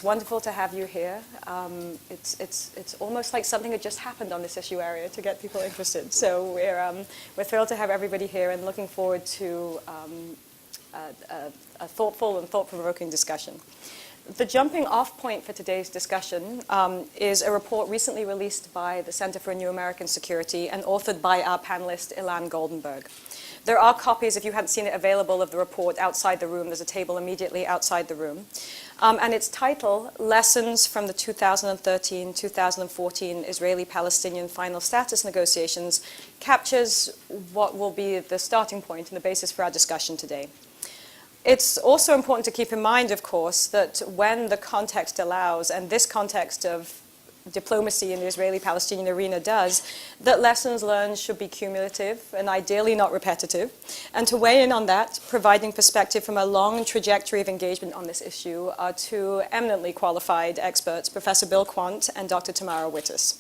wonderful to have you here. It's almost like something that just happened on this issue area to get people interested. So we're thrilled to have everybody here and looking forward to a thoughtful and thought-provoking discussion. The jumping off point for today's discussion is a report recently released by the Center for New American Security and authored by our panelist, Ilan Goldenberg. There are copies, if you hadn't seen it, available of the report outside the room. There's a table immediately outside the room. And its title, Lessons from the 2013-2014 Israeli Palestinian Final Status Negotiations, captures what will be the starting point and the basis for our discussion today. It's also important to keep in mind, of course, that when the context allows, and this context of diplomacy in the Israeli-Palestinian arena does, that lessons learned should be cumulative and ideally not repetitive. And to weigh in on that, providing perspective from a long trajectory of engagement on this issue are two eminently qualified experts, Professor Bill Quandt and Dr. Tamara Wittis.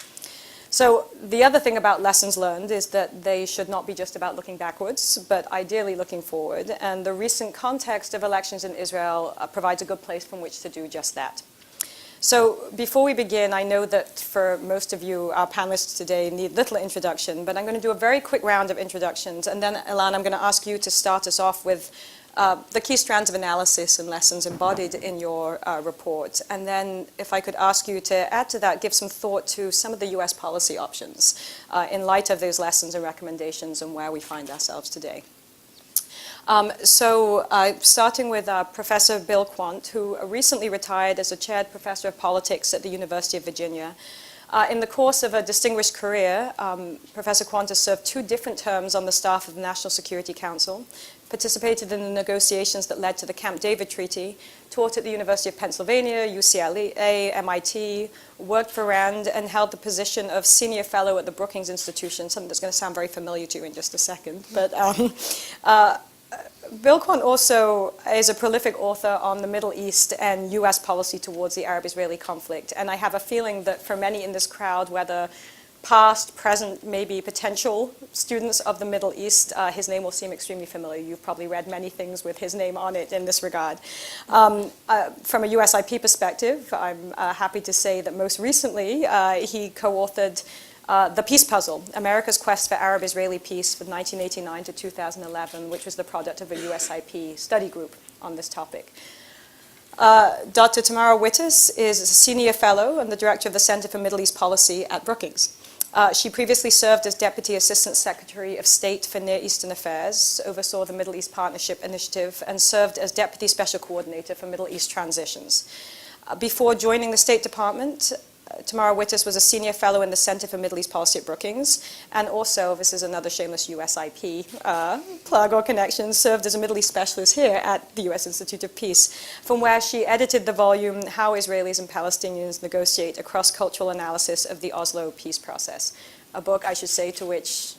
So the other thing about lessons learned is that they should not be just about looking backwards, but ideally looking forward. And the recent context of elections in Israel provides a good place from which to do just that. So before we begin, I know that for most of you, our panelists today need little introduction, but I'm going to do a very quick round of introductions. And then, Ilan, I'm going to ask you to start us off with the key strands of analysis and lessons embodied in your report. And then if I could ask you to add to that, give some thought to some of the US policy options in light of those lessons and recommendations and where we find ourselves today. Starting with Professor Bill Quandt, who recently retired as a chaired professor of politics at the University of Virginia. In the course of a distinguished career, Professor Quandt has served 2 different terms on the staff of the National Security Council, participated in the negotiations that led to the Camp David Treaty, taught at the University of Pennsylvania, UCLA, MIT, worked for RAND, and held the position of senior fellow at the Brookings Institution, something that's going to sound very familiar to you in just a second. But Bill Quandt also is a prolific author on the Middle East and US policy towards the Arab-Israeli conflict. And I have a feeling that for many in this crowd, whether past, present, maybe potential students of the Middle East, his name will seem extremely familiar. You've probably read many things with his name on it in this regard. From a USIP perspective, I'm happy to say that most recently he co-authored The Peace Puzzle, America's Quest for Arab-Israeli Peace from 1989 to 2011, which was the product of a USIP study group on this topic. Dr. Tamara Wittis is a senior fellow and the director of the Center for Middle East Policy at Brookings. She previously served as Deputy Assistant Secretary of State for Near Eastern Affairs, oversaw the Middle East Partnership Initiative, and served as Deputy Special Coordinator for Middle East Transitions. Before joining the State Department, Tamara Wittis was a senior fellow in the Center for Middle East Policy at Brookings, and also, this is another shameless USIP plug or connection, served as a Middle East specialist here at the U.S. Institute of Peace, from where she edited the volume, How Israelis and Palestinians Negotiate, a Cross-Cultural Analysis of the Oslo Peace Process, a book, I should say, to which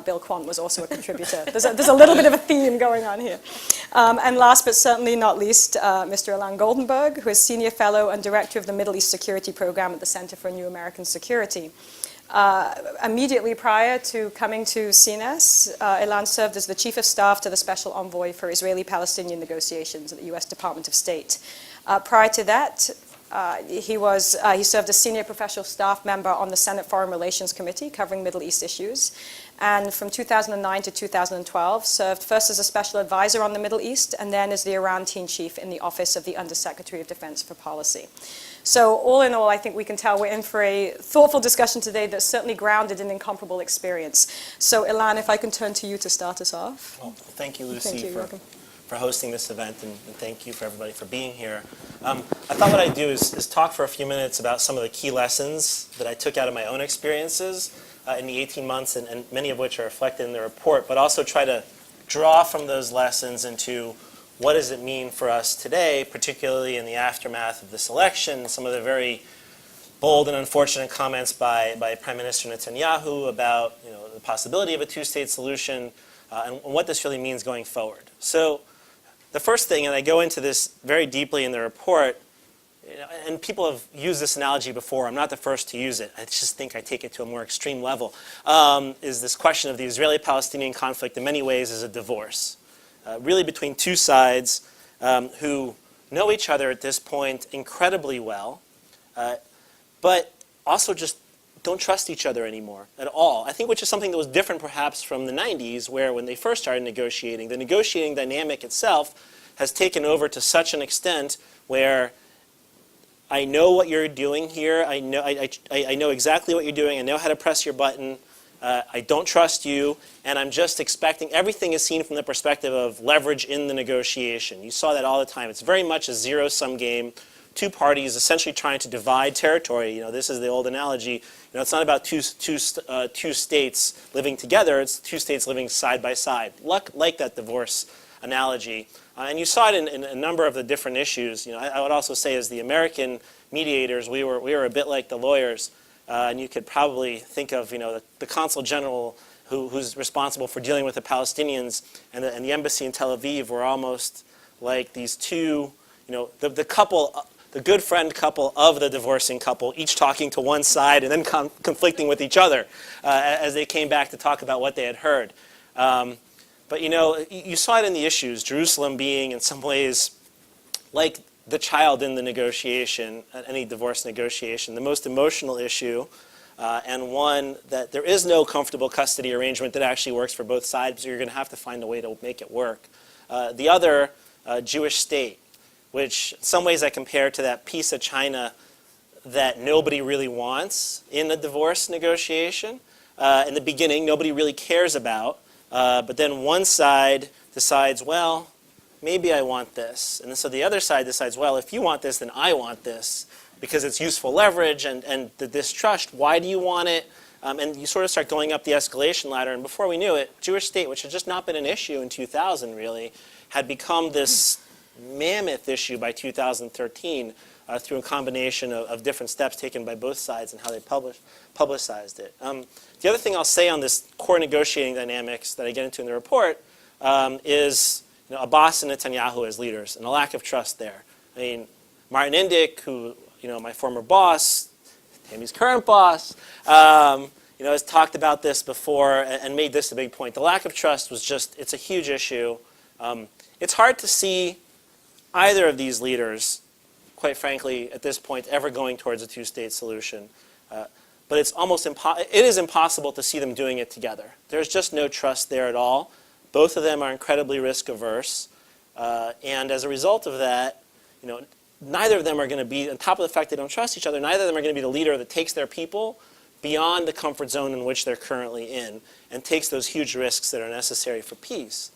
Bill Quandt was also a contributor. There's a little bit of a theme going on here. And last but certainly not least, Mr. Ilan Goldenberg, who is Senior Fellow and Director of the Middle East Security Program at the Center for New American Security. Immediately prior to coming to CNS, Ilan served as the Chief of Staff to the Special Envoy for Israeli-Palestinian negotiations at the U.S. Department of State. Prior to that, he served as Senior Professional Staff Member on the Senate Foreign Relations Committee covering Middle East issues. And from 2009 to 2012, served first as a special advisor on the Middle East and then as the Iran team chief in the Office of the Undersecretary of Defense for Policy. So all in all, I think we can tell we're in for a thoughtful discussion today that's certainly grounded in incomparable experience. So Ilan, if I can turn to you to start us off. Well, thank you, Lucy, Thank you. for hosting this event, and thank you for everybody for being here. I thought what I'd do is talk for a few minutes about some of the key lessons that I took out of my own experiences in the 18 months, and many of which are reflected in the report, but also try to draw from those lessons into what does it mean for us today, particularly in the aftermath of this election, some of the very bold and unfortunate comments by Prime Minister Netanyahu about the possibility of a 2-state solution, and what this really means going forward. So the first thing, and I go into this very deeply in the report, and people have used this analogy before, I'm not the first to use it, I just think I take it to a more extreme level, is this question of the Israeli-Palestinian conflict in many ways is a divorce. Really between two sides who know each other at this point incredibly well, but also just don't trust each other anymore at all. I think which is something that was different perhaps from the 90s, where when they first started negotiating, the negotiating dynamic itself has taken over to such an extent where I know what you're doing here, I know exactly what you're doing, I know how to press your button, I don't trust you, and I'm just expecting, everything is seen from the perspective of leverage in the negotiation. You saw that all the time. It's very much a zero-sum game. Two parties essentially trying to divide territory. You know, this is the old analogy. You know, it's not about two states living together. It's two states living side by side, like that divorce analogy. And you saw it in a number of the different issues. You know, I would also say, as the American mediators, we were a bit like the lawyers. And you could probably think of, you know, the consul general who's responsible for dealing with the Palestinians, and the embassy in Tel Aviv were almost like these two, you know, the couple. The good friend couple of the divorcing couple, each talking to one side and then conflicting with each other as they came back to talk about what they had heard. But you know, you saw it in the issues, Jerusalem being in some ways like the child in the negotiation, any divorce negotiation, the most emotional issue, and one that there is no comfortable custody arrangement that actually works for both sides, so you're going to have to find a way to make it work. The other, Jewish state, which in some ways I compare to that piece of China that nobody really wants in a divorce negotiation. In the beginning, nobody really cares about, but then one side decides, well, maybe I want this. And so the other side decides, well, if you want this, then I want this, because it's useful leverage and the distrust. Why do you want it? And you sort of start going up the escalation ladder. And before we knew it, Jewish state, which had just not been an issue in 2000 really, had become this mammoth issue by 2013 through a combination of different steps taken by both sides and how they publicized it. The other thing I'll say on this core negotiating dynamics that I get into in the report is, you know, Abbas and Netanyahu as leaders and a lack of trust there. I mean, Martin Indyk, who, you know, my former boss, Tammy's current boss, you know, has talked about this before and made this a big point. The lack of trust was just, it's a huge issue. It's hard to see either of these leaders, quite frankly, at this point, ever going towards a two-state solution. But it's almost it is impossible to see them doing it together. There's just no trust there at all. Both of them are incredibly risk-averse. And as a result of that, you know, neither of them are going to be, on top of the fact they don't trust each other, neither of them are going to be the leader that takes their people beyond the comfort zone in which they're currently in and takes those huge risks that are necessary for peace.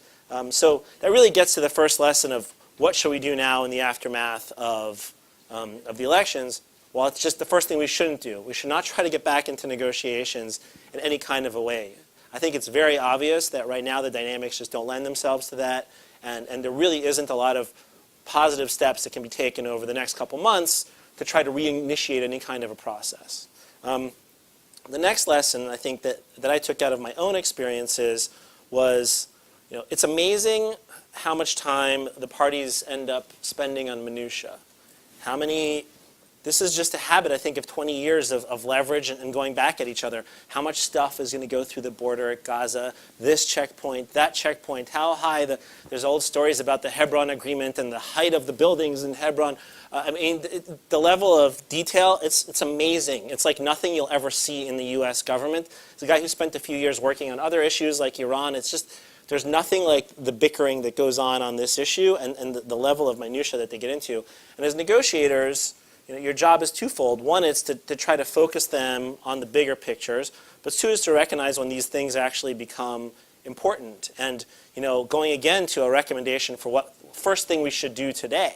So that really gets to the first lesson of what should we do now in the aftermath of the elections. Well, it's just the first thing we shouldn't do. We should not try to get back into negotiations in any kind of a way. I think it's very obvious that right now the dynamics just don't lend themselves to that, and there really isn't a lot of positive steps that can be taken over the next couple months to try to reinitiate any kind of a process. The next lesson I think that I took out of my own experiences was, you know, it's amazing how much time the parties end up spending on minutia. This is just a habit, I think, of 20 years of leverage and going back at each other. How much stuff is going to go through the border at Gaza, this checkpoint, that checkpoint, how high there's old stories about the Hebron Agreement and the height of the buildings in Hebron. I mean, the level of detail, it's amazing. It's like nothing you'll ever see in the US government. As a guy who spent a few years working on other issues like Iran, it's just, there's nothing like the bickering that goes on this issue and the level of minutia that they get into. And as negotiators, you know, your job is twofold. One is to try to focus them on the bigger pictures, but two is to recognize when these things actually become important. And, you know, going again to a recommendation for what first thing we should do today,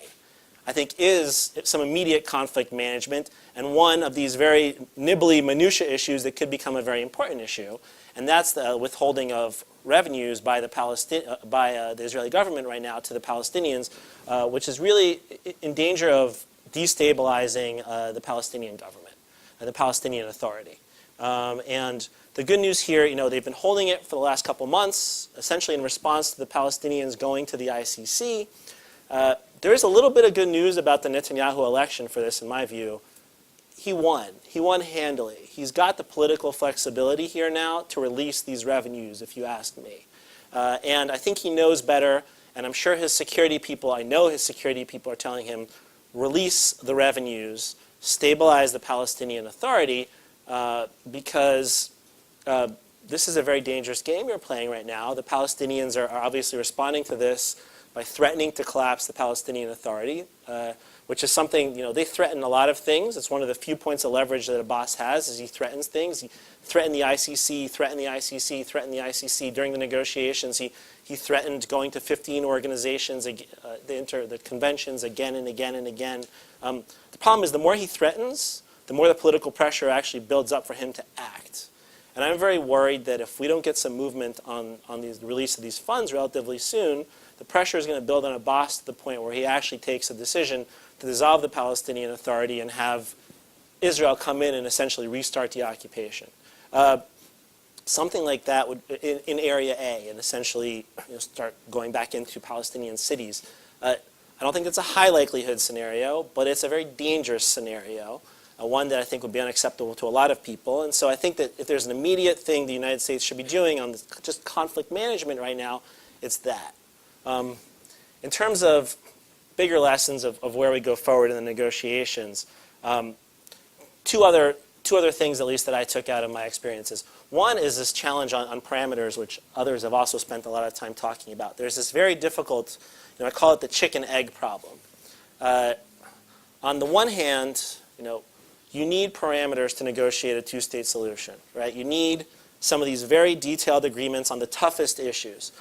I think, is some immediate conflict management and one of these very nibbly minutia issues that could become a very important issue, and that's the withholding of revenues by the Israeli government right now to the Palestinians, which is really in danger of destabilizing the Palestinian government, the Palestinian Authority. And the good news here, you know, they've been holding it for the last couple months, essentially in response to the Palestinians going to the ICC. There is a little bit of good news about the Netanyahu election for this, in my view. He won. He won handily. He's got the political flexibility here now to release these revenues, if you ask me. And I think he knows better. And I'm sure his security people, I know his security people are telling him, release the revenues, stabilize the Palestinian Authority, because this is a very dangerous game you're playing right now. The Palestinians are obviously responding to this by threatening to collapse the Palestinian Authority, which is something, they threaten a lot of things. It's one of the few points of leverage that Abbas has, is he threatens things. He threatened the ICC, threatened the ICC, threatened the ICC. During the negotiations, he threatened going to 15 organizations, the conventions again and again and again. The problem is the more he threatens, the more the political pressure actually builds up for him to act. And I'm very worried that if we don't get some movement on the release of these funds relatively soon, the pressure is going to build on Abbas to the point where he actually takes a decision to dissolve the Palestinian Authority and have Israel come in and essentially restart the occupation. Something like that would, in Area A, and essentially start going back into Palestinian cities. I don't think it's a high likelihood scenario, but it's a very dangerous scenario, one that I think would be unacceptable to a lot of people. And so I think that if there's an immediate thing the United States should be doing on just conflict management right now, it's that. In terms of bigger lessons of where we go forward in the negotiations, two other things, at least, that I took out of my experiences. One is this challenge on parameters, which others have also spent a lot of time talking about. There's this very difficult, I call it the chicken-egg problem. On the one hand, you need parameters to negotiate a two-state solution, right? You need some of these very detailed agreements on the toughest issues.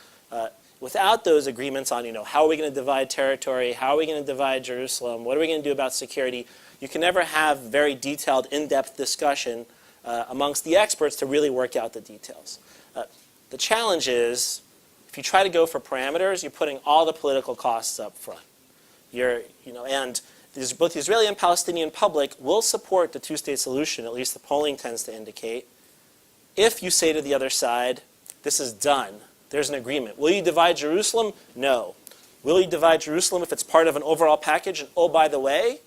Without those agreements on, how are we going to divide territory, how are we going to divide Jerusalem, what are we going to do about security, you can never have very detailed, in-depth discussion amongst the experts to really work out the details. The challenge is, if you try to go for parameters, you're putting all the political costs up front. And both the Israeli and Palestinian public will support the two-state solution, at least the polling tends to indicate, if you say to the other side, this is done. There's an agreement. Will you divide Jerusalem? No. Will you divide Jerusalem if it's part of an overall package? And oh, by the way,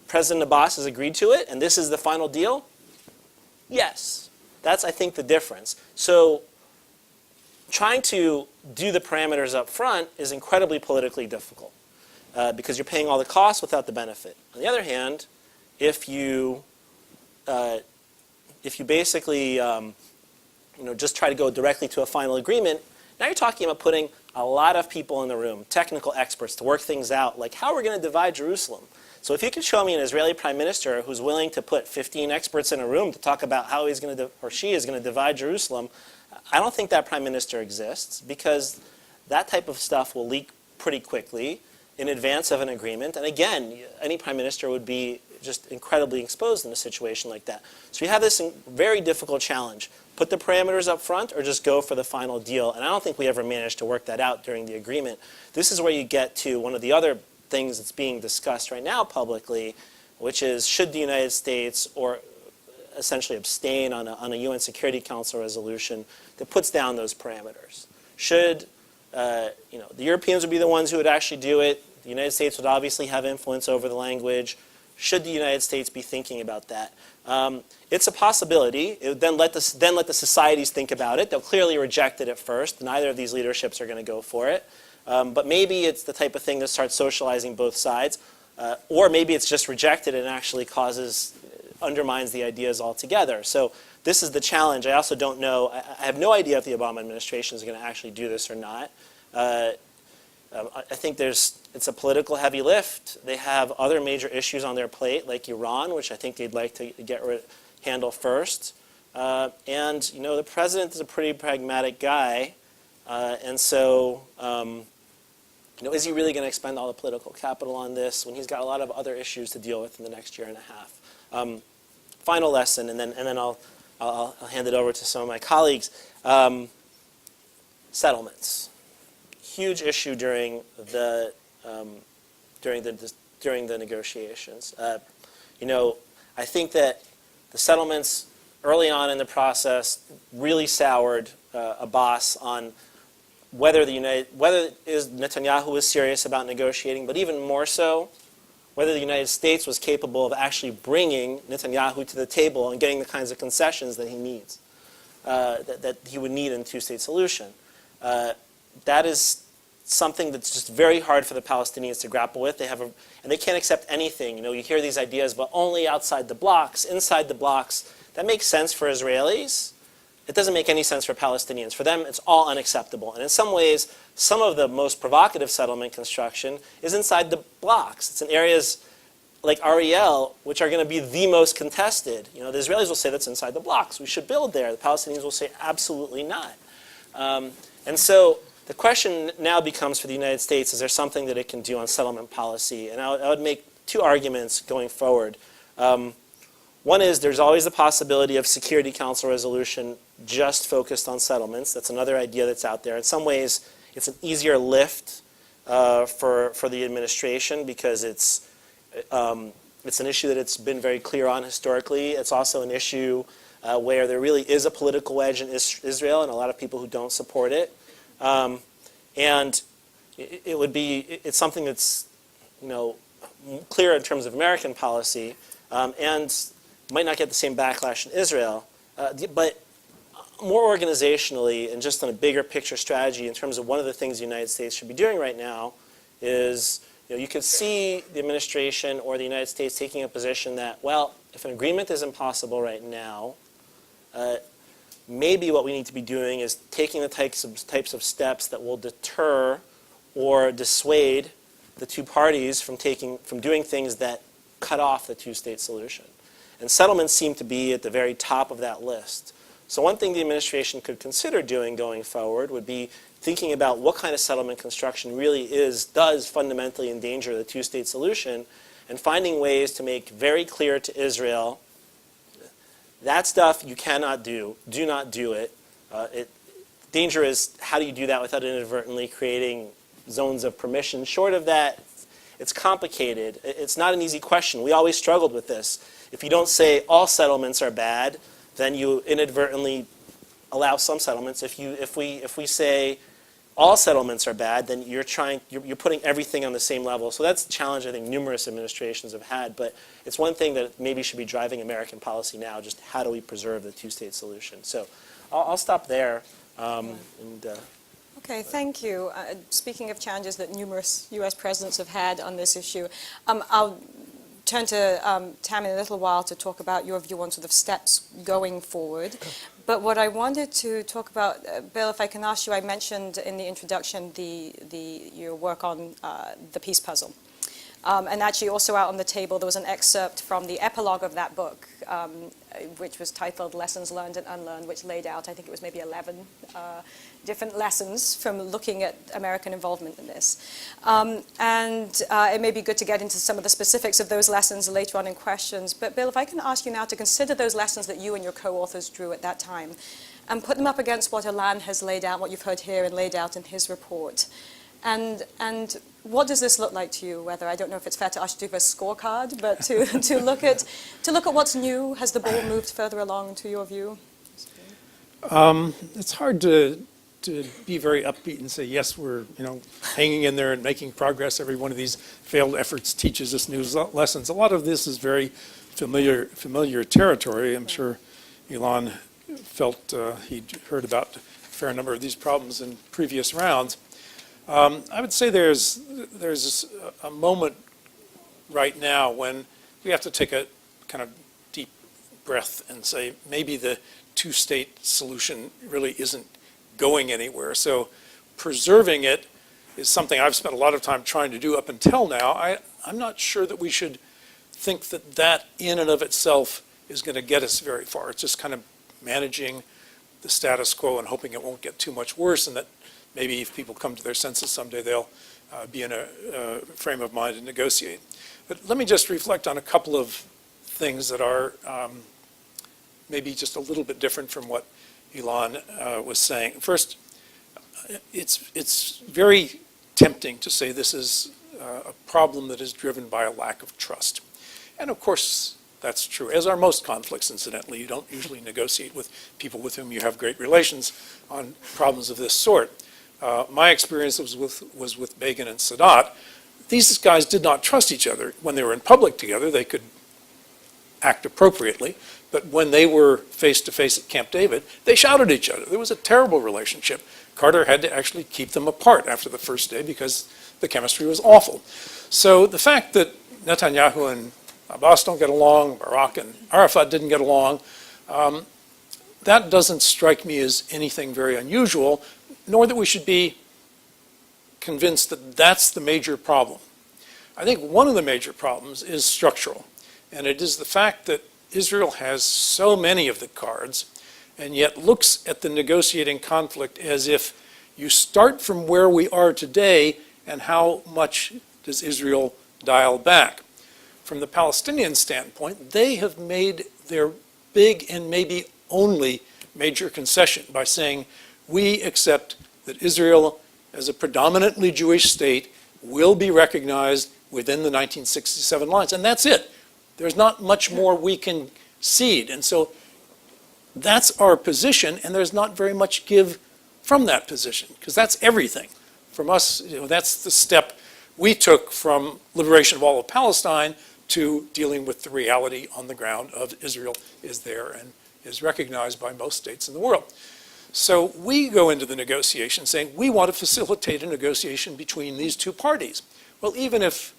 President Abbas has agreed to it, and this is the final deal? Yes. That's, I think, the difference. So trying to do the parameters up front is incredibly politically difficult because you're paying all the costs without the benefit. On the other hand, if you basically just try to go directly to a final agreement, now you're talking about putting a lot of people in the room, technical experts, to work things out, like how we're going to divide Jerusalem. So if you can show me an Israeli prime minister who's willing to put 15 experts in a room to talk about how he's going to, or she is going to divide Jerusalem, I don't think that prime minister exists, because that type of stuff will leak pretty quickly in advance of an agreement. And again, any prime minister would be just incredibly exposed in a situation like that. So you have this very difficult challenge. Put the parameters up front or just go for the final deal. And I don't think we ever managed to work that out during the agreement. This is where you get to one of the other things that's being discussed right now publicly, which is, should the United States or essentially abstain on a UN Security Council resolution that puts down those parameters? Should the Europeans would be the ones who would actually do it. The United States would obviously have influence over the language. Should the United States be thinking about that? It's a possibility. It would then let the societies think about it. They'll clearly reject it at first. Neither of these leaderships are going to go for it. But maybe it's the type of thing that starts socializing both sides. Or maybe it's just rejected and actually undermines the ideas altogether. So this is the challenge. I also don't know. I have no idea if the Obama administration is going to actually do this or not. I think it's a political heavy lift. They have other major issues on their plate, like Iran, which I think they'd like to handle first. And the president is a pretty pragmatic guy, and so is he really going to expend all the political capital on this when he's got a lot of other issues to deal with in the next year and a half? Final lesson, and then I'll hand it over to some of my colleagues. Settlements. Huge issue during the negotiations. I think that the settlements early on in the process really soured Abbas on whether Netanyahu was serious about negotiating, but even more so, whether the United States was capable of actually bringing Netanyahu to the table and getting the kinds of concessions that he needs, that he would need in a two-state solution. That is something that's just very hard for the Palestinians to grapple with. And they can't accept anything. You know, you hear these ideas, but only outside the blocks, inside the blocks. That makes sense for Israelis. It doesn't make any sense for Palestinians. For them, it's all unacceptable. And in some ways, some of the most provocative settlement construction is inside the blocks. It's in areas like Ariel, which are going to be the most contested. You know, the Israelis will say that's inside the blocks. We should build there. The Palestinians will say absolutely not. And so the question now becomes for the United States, is there something that it can do on settlement policy? And I would make two arguments going forward. One is there's always the possibility of Security Council resolution just focused on settlements. That's another idea that's out there. In some ways, it's an easier lift for the administration because it's an issue that it's been very clear on historically. It's also an issue where there really is a political wedge in Israel and a lot of people who don't support it. And it's something that's, you know, clear in terms of American policy and might not get the same backlash in Israel. But more organizationally and just on a bigger picture strategy in terms of one of the things the United States should be doing right now is, you know, you could see the administration or the United States taking a position that, well, if an agreement is impossible right now, maybe what we need to be doing is taking the types of steps that will deter or dissuade the two parties from doing things that cut off the two-state solution. And settlements seem to be at the very top of that list. So one thing the administration could consider doing going forward would be thinking about what kind of settlement construction really does fundamentally endanger the two-state solution, and finding ways to make very clear to Israel that stuff you cannot do. Do not do it. Danger is, how do you do that without inadvertently creating zones of permission? Short of that, it's complicated. It's not an easy question. We always struggled with this. If you don't say all settlements are bad, then you inadvertently allow some settlements. If we say all settlements are bad, then you're putting everything on the same level. So that's a challenge I think numerous administrations have had, but it's one thing that maybe should be driving American policy now, just how do we preserve the two-state solution. So I'll stop there. Okay, thank you. Speaking of challenges that numerous U.S. presidents have had on this issue, I'll turn to Tam in a little while to talk about your view on sort of steps going forward. But what I wanted to talk about, Bill, if I can ask you, I mentioned in the introduction your work on the peace puzzle. And actually also out on the table there was an excerpt from the epilogue of that book, which was titled Lessons Learned and Unlearned, which laid out, I think it was maybe 11 different lessons from looking at American involvement in this. It may be good to get into some of the specifics of those lessons later on in questions. But Bill, if I can ask you now to consider those lessons that you and your co-authors drew at that time and put them up against what Ilan has laid out, what you've heard here and laid out in his report. And what does this look like to you? Whether, I don't know if it's fair to ask you to do a scorecard, but to look at what's new. Has the ball moved further along to your view? It's hard to be very upbeat and say, yes, we're hanging in there and making progress. Every one of these failed efforts teaches us new lessons. A lot of this is very familiar territory. I'm sure Ilan felt he'd heard about a fair number of these problems in previous rounds. I would say there's a moment right now when we have to take a kind of deep breath and say maybe the two-state solution really isn't going anywhere. So preserving it is something I've spent a lot of time trying to do up until now. I'm not sure that we should think that in and of itself is going to get us very far. It's just kind of managing the status quo and hoping it won't get too much worse, and that maybe if people come to their senses someday, they'll be in a frame of mind to negotiate. But let me just reflect on a couple of things that are maybe just a little bit different from what Ilan was saying. First, it's very tempting to say this is a problem that is driven by a lack of trust. And of course, that's true, as are most conflicts, incidentally. You don't usually negotiate with people with whom you have great relations on problems of this sort. My experience was with Begin and Sadat. These guys did not trust each other. When they were in public together, they could act appropriately. But when they were face-to-face at Camp David, they shouted at each other. There was a terrible relationship. Carter had to actually keep them apart after the first day because the chemistry was awful. So the fact that Netanyahu and Abbas don't get along, Barak and Arafat didn't get along, that doesn't strike me as anything very unusual, nor that we should be convinced that that's the major problem. I think one of the major problems is structural, and it is the fact that Israel has so many of the cards and yet looks at the negotiating conflict as if you start from where we are today and how much does Israel dial back. From the Palestinian standpoint, they have made their big and maybe only major concession by saying, we accept that Israel as a predominantly Jewish state will be recognized within the 1967 lines. And that's it. There's not much more we can cede. And so that's our position, and there's not very much give from that position, because that's everything. From us, that's the step we took from liberation of all of Palestine to dealing with the reality on the ground of Israel is there and is recognized by most states in the world. So we go into the negotiation saying we want to facilitate a negotiation between these two parties. Well, even if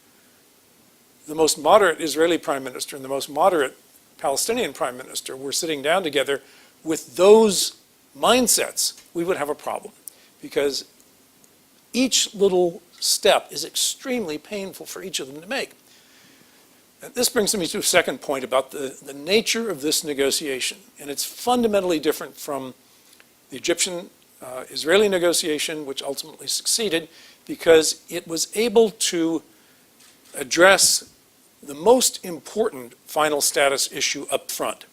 the most moderate Israeli prime minister and the most moderate Palestinian prime minister were sitting down together with those mindsets, we would have a problem, because each little step is extremely painful for each of them to make. And this brings me to a second point about the nature of this negotiation, and it's fundamentally different from the Egyptian-Israeli negotiation, which ultimately succeeded, because it was able to address the most important final status issue up front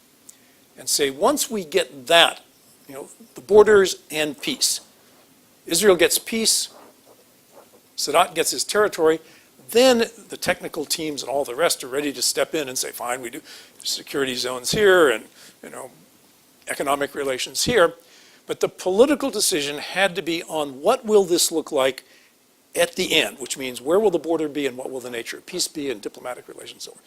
and say, once we get that, the borders and peace, Israel gets peace, Sadat gets his territory, then the technical teams and all the rest are ready to step in and say, fine, we do security zones here and economic relations here. But the political decision had to be on what will this look like at the end, which means where will the border be and what will the nature of peace be and diplomatic relations over.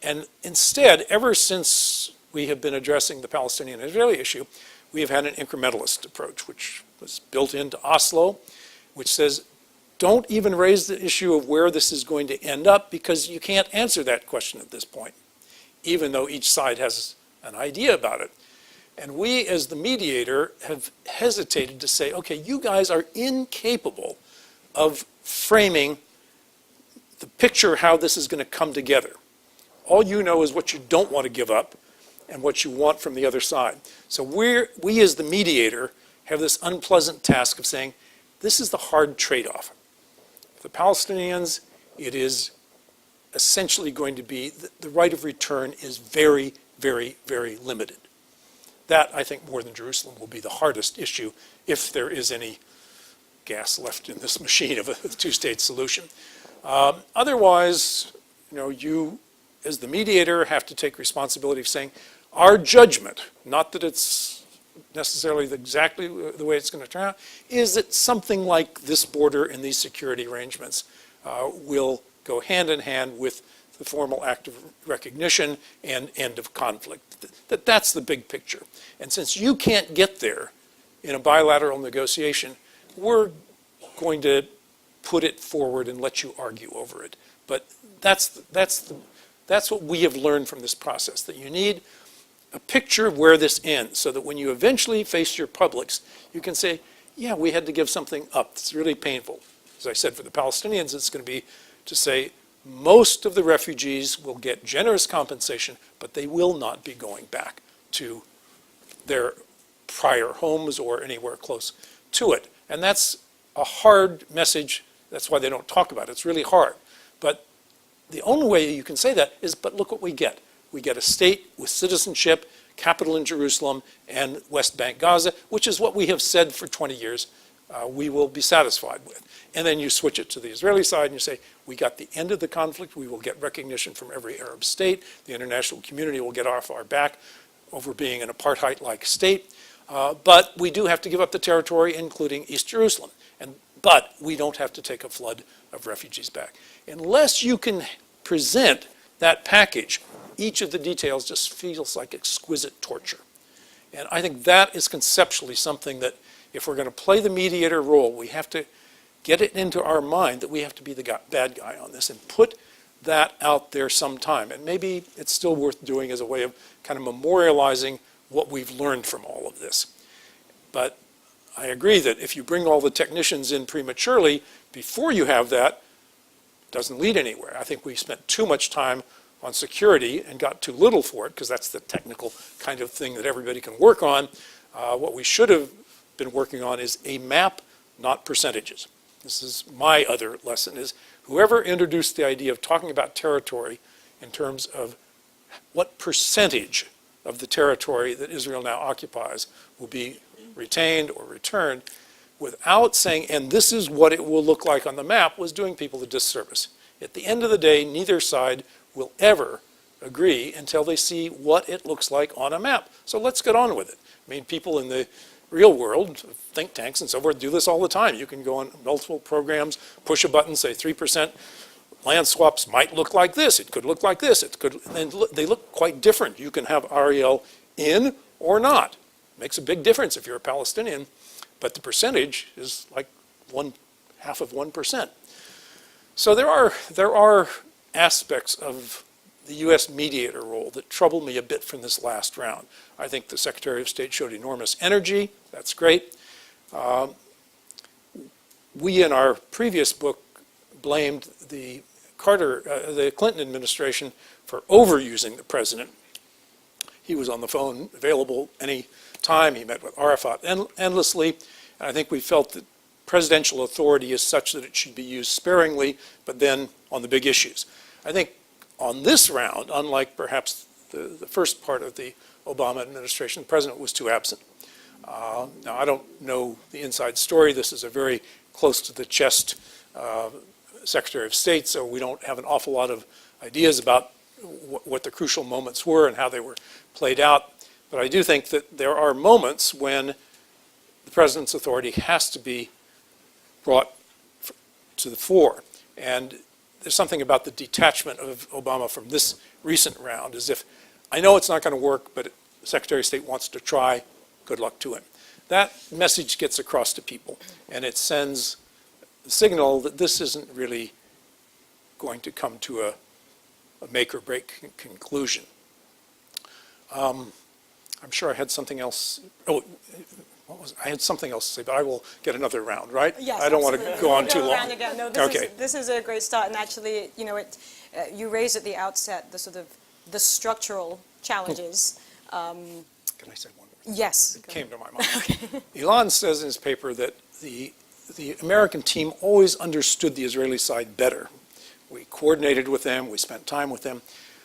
And instead, ever since we have been addressing the Palestinian-Israeli issue, we have had an incrementalist approach, which was built into Oslo, which says, don't even raise the issue of where this is going to end up, because you can't answer that question at this point, even though each side has an idea about it. And we, as the mediator, have hesitated to say, okay, you guys are incapable of framing the picture how this is going to come together. All you know is what you don't want to give up and what you want from the other side. So we as the mediator have this unpleasant task of saying, this is the hard trade-off. For the Palestinians, it is essentially going to be, the right of return is very, very, very limited. That, I think, more than Jerusalem, will be the hardest issue if there is any gas left in this machine of a two-state solution. Otherwise, you, as the mediator, have to take responsibility of saying, our judgment, not that it's necessarily exactly the way it's going to turn out, is that something like this border and these security arrangements will go hand in hand with the formal act of recognition and end of conflict. That's the big picture. And since you can't get there in a bilateral negotiation, we're going to put it forward and let you argue over it. But that's what we have learned from this process, that you need a picture of where this ends, so that when you eventually face your publics, you can say, yeah, we had to give something up. It's really painful. As I said, for the Palestinians, it's going to be to say, most of the refugees will get generous compensation, but they will not be going back to their prior homes or anywhere close to it. And that's a hard message. That's why they don't talk about it. It's really hard. But the only way you can say that is, but look what we get. We get a state with citizenship, capital in Jerusalem, and West Bank Gaza, which is what we have said for 20 years we will be satisfied with. And then you switch it to the Israeli side and you say, we got the end of the conflict, we will get recognition from every Arab state, the international community will get off our back over being an apartheid-like state, but we do have to give up the territory, including East Jerusalem. But we don't have to take a flood of refugees back. Unless you can present that package, each of the details just feels like exquisite torture. And I think that is conceptually something that if we're going to play the mediator role, we have to get it into our mind that we have to be the bad guy on this and put that out there sometime. And maybe it's still worth doing as a way of kind of memorializing what we've learned from all of this. But I agree that if you bring all the technicians in prematurely before you have that, it doesn't lead anywhere. I think we spent too much time on security and got too little for it, because that's the technical kind of thing that everybody can work on. What we should have been working on is a map, not percentages. This is my other lesson, is whoever introduced the idea of talking about territory in terms of what percentage of the territory that Israel now occupies will be retained or returned, without saying, and this is what it will look like on the map, was doing people a disservice. At the end of the day, neither side will ever agree until they see what it looks like on a map. So let's get on with it. I mean, people in the real world, think tanks and so forth, do this all the time. You can go on multiple programs, push a button, say 3% land swaps might look like this. It could look like this. It could, and they look quite different. You can have Ariel in or not. Makes a big difference if you're a Palestinian, but the percentage is like 0.5%. So there are aspects of the U.S. mediator role that trouble me a bit from this last round. I think the Secretary of State showed enormous energy. That's great. We, in our previous book, blamed the Clinton administration for overusing the president. He was on the phone, available any time. He met with Arafat endlessly. And I think we felt that presidential authority is such that it should be used sparingly, but then on the big issues. I think on this round, unlike perhaps the first part of the Obama administration, the president was too absent. Now, I don't know the inside story. This is a very close to the chest Secretary of State, so we don't have an awful lot of ideas about what the crucial moments were and how they were played out. But I do think that there are moments when the president's authority has to be brought to the fore. And there's something about the detachment of Obama from this recent round, as if, I know it's not going to work, but the Secretary of State wants to try, good luck to him. That message gets across to people, and it sends the signal that this isn't really going to come to a make or break conclusion. I'm sure I had something else. Oh, what was it? I had something else to say, but I will get another round, right? Yes, I don't want to go on too long. No, this is a great start, and actually, you know, you raised at the outset the sort of the structural challenges. Can I say one more? Yes. It came to my mind. Okay. Elon says in his paper that the American team always understood the Israeli side better. We coordinated with them, we spent time with them.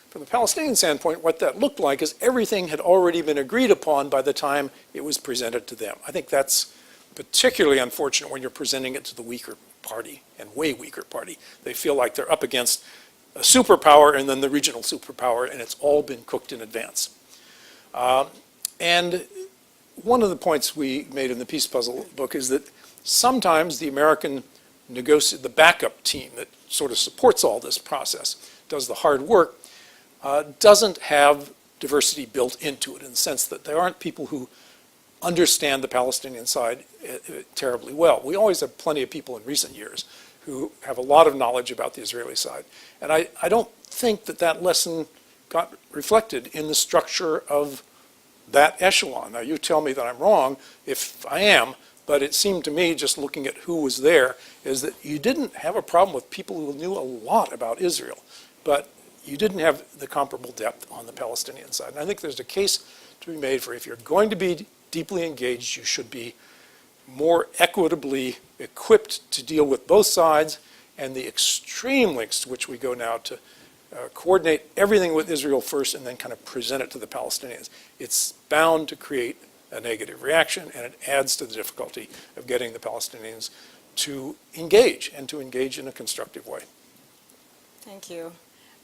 From the Palestinian standpoint, what that looked like is everything had already been agreed upon by the time it was presented to them. I think that's particularly unfortunate when you're presenting it to the weaker party, and way weaker party. They feel like they're up against a superpower and then the regional superpower, and it's all been cooked in advance. And one of the points we made in the Peace Puzzle book is that sometimes the American the backup team that sort of supports all this process, does the hard work, doesn't have diversity built into it, in the sense that there aren't people who understand the Palestinian side terribly well. We always have plenty of people in recent years who have a lot of knowledge about the Israeli side. And I don't think that lesson got reflected in the structure of that echelon. Now, you tell me that I'm wrong if I am, but it seemed to me, just looking at who was there, is that you didn't have a problem with people who knew a lot about Israel, but you didn't have the comparable depth on the Palestinian side. And I think there's a case to be made for, if you're going to be deeply engaged, you should be more equitably equipped to deal with both sides, and the extreme lengths to which we go now to coordinate everything with Israel first and then kind of present it to the Palestinians. It's bound to create a negative reaction, and it adds to the difficulty of getting the Palestinians to engage, and to engage in a constructive way. Thank you.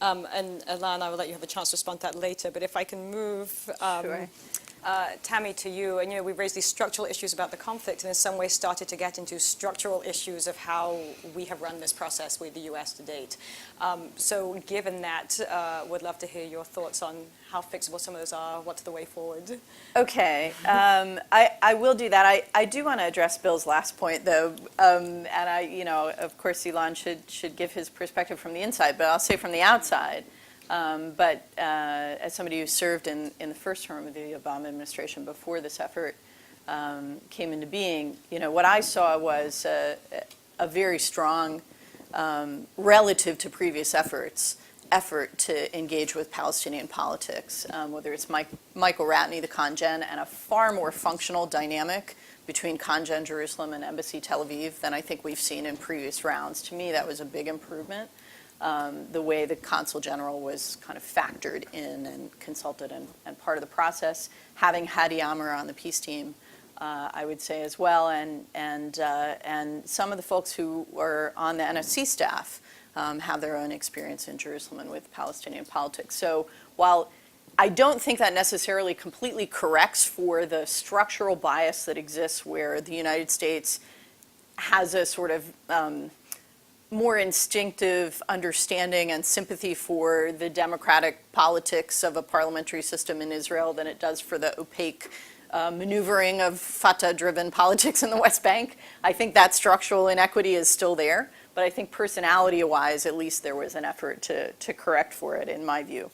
And Alana, I will let you have a chance to respond to that later, but if I can move Sure. Tammy, to you, and we've raised these structural issues about the conflict, and in some ways started to get into structural issues of how we have run this process with the U.S. to date. So given that, would love to hear your thoughts on how fixable some of those are, what's the way forward? Okay, I will do that. I do want to address Bill's last point, though, and of course, Elon should give his perspective from the inside, but I'll say from the outside. But as somebody who served in the first term of the Obama administration before this effort came into being, what I saw was a very strong, relative to previous effort to engage with Palestinian politics, whether it's Michael Ratney, the Congen, and a far more functional dynamic between Congen Jerusalem and Embassy Tel Aviv than I think we've seen in previous rounds. To me, that was a big improvement. The way the Consul General was kind of factored in and consulted and part of the process. Having Hadi Amr on the peace team, I would say as well, and some of the folks who were on the NSC staff have their own experience in Jerusalem and with Palestinian politics. So while I don't think that necessarily completely corrects for the structural bias that exists where the United States has a sort of more instinctive understanding and sympathy for the democratic politics of a parliamentary system in Israel than it does for the opaque maneuvering of Fatah-driven politics in the West Bank. I think that structural inequity is still there, but I think personality-wise, at least there was an effort to correct for it, in my view.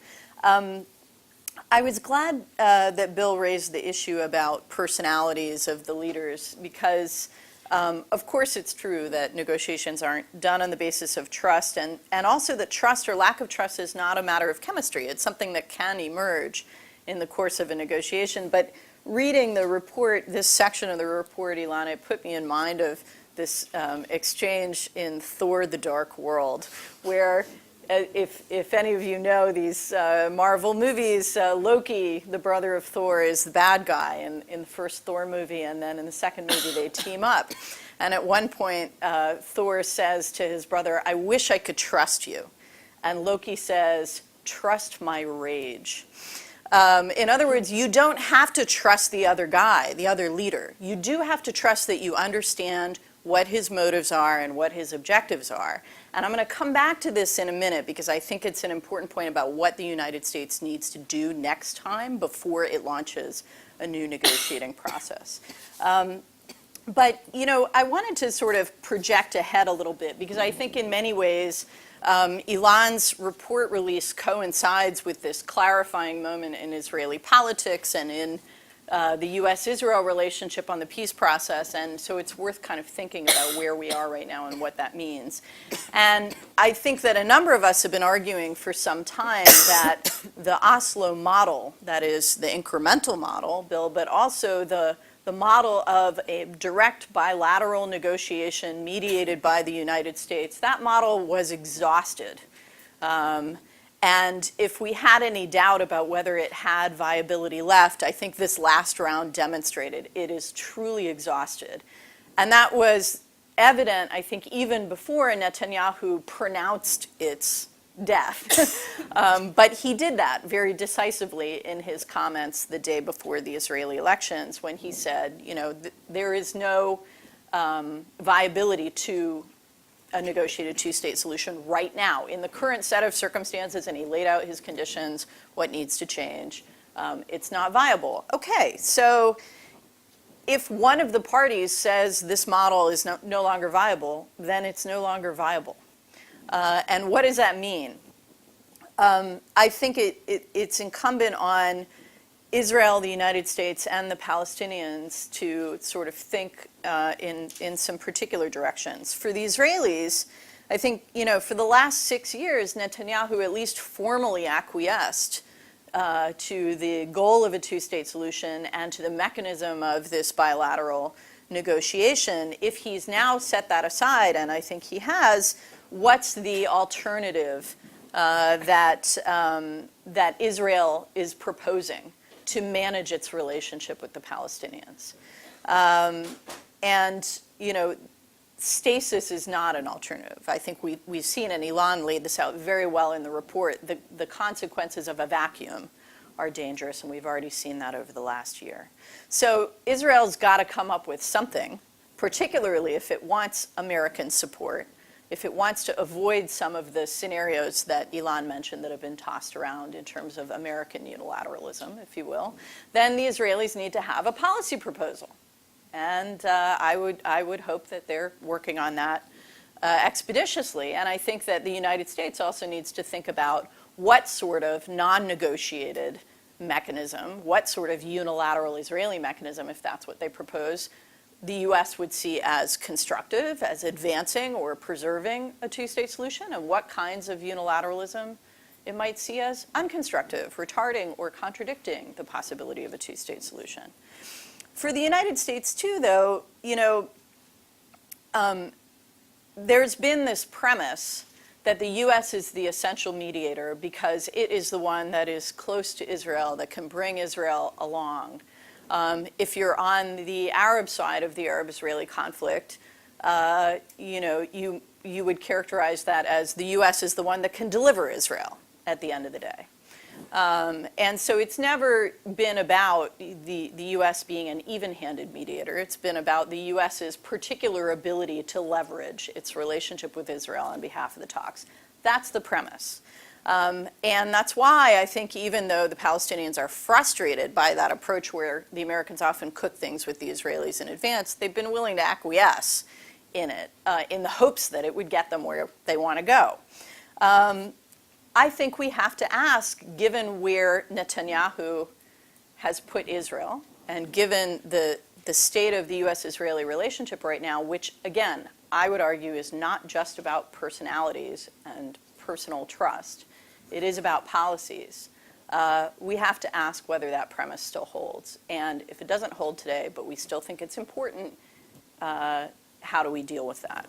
I was glad that Bill raised the issue about personalities of the leaders because of course, it's true that negotiations aren't done on the basis of trust, and also that trust or lack of trust is not a matter of chemistry. It's something that can emerge in the course of a negotiation. But reading the report, this section of the report, Ilana, it put me in mind of this exchange in Thor: The Dark World, where if any of you know these Marvel movies, Loki, the brother of Thor, is the bad guy in the first Thor movie, and then in the second movie they team up. And at one point, Thor says to his brother, "I wish I could trust you." And Loki says, "Trust my rage." In other words, you don't have to trust the other guy, the other leader. You do have to trust that you understand what his motives are and what his objectives are. And I'm going to come back to this in a minute because I think it's an important point about what the United States needs to do next time before it launches a new negotiating process. But, I wanted to sort of project ahead a little bit because I think in many ways Elon's report release coincides with this clarifying moment in Israeli politics and in the U.S.-Israel relationship on the peace process, and so it's worth kind of thinking about where we are right now and what that means. And I think that a number of us have been arguing for some time that the Oslo model, that is the incremental model, Bill, but also the model of a direct bilateral negotiation mediated by the United States, that model was exhausted. And if we had any doubt about whether it had viability left, I think this last round demonstrated it is truly exhausted. And that was evident, I think, even before Netanyahu pronounced its death. But he did that very decisively in his comments the day before the Israeli elections when he said, there is no viability to a negotiated two-state solution right now in the current set of circumstances, and he laid out his conditions, what needs to change. It's not viable. Okay, so if one of the parties says this model is no longer viable, then it's no longer viable. And what does that mean? I think it's incumbent on Israel, the United States, and the Palestinians to sort of think in some particular directions. For the Israelis, I think, for the last 6 years, Netanyahu at least formally acquiesced to the goal of a two-state solution and to the mechanism of this bilateral negotiation. If he's now set that aside, and I think he has, what's the alternative that Israel is proposing to manage its relationship with the Palestinians? And, stasis is not an alternative. I think we've seen, and Elon laid this out very well in the report, the consequences of a vacuum are dangerous, and we've already seen that over the last year. So Israel's got to come up with something, particularly if it wants American support, if it wants to avoid some of the scenarios that Ilan mentioned that have been tossed around in terms of American unilateralism, if you will, then the Israelis need to have a policy proposal. And I would hope that they're working on that expeditiously. And I think that the United States also needs to think about what sort of non-negotiated mechanism, what sort of unilateral Israeli mechanism, if that's what they propose, the U.S. would see as constructive, as advancing or preserving a two-state solution, and what kinds of unilateralism it might see as unconstructive, retarding, or contradicting the possibility of a two-state solution. For the United States, too, though, there's been this premise that the U.S. is the essential mediator because it is the one that is close to Israel, that can bring Israel along. If you're on the Arab side of the Arab-Israeli conflict, you would characterize that as the U.S. is the one that can deliver Israel at the end of the day. And so it's never been about the U.S. being an even-handed mediator. It's been about the U.S.'s particular ability to leverage its relationship with Israel on behalf of the talks. That's the premise. And that's why I think even though the Palestinians are frustrated by that approach where the Americans often cook things with the Israelis in advance, they've been willing to acquiesce in it in the hopes that it would get them where they want to go. I think we have to ask, given where Netanyahu has put Israel, and given the state of the U.S.-Israeli relationship right now, which, again, I would argue is not just about personalities and personal trust. It is about policies. We have to ask whether that premise still holds. And if it doesn't hold today, but we still think it's important, how do we deal with that?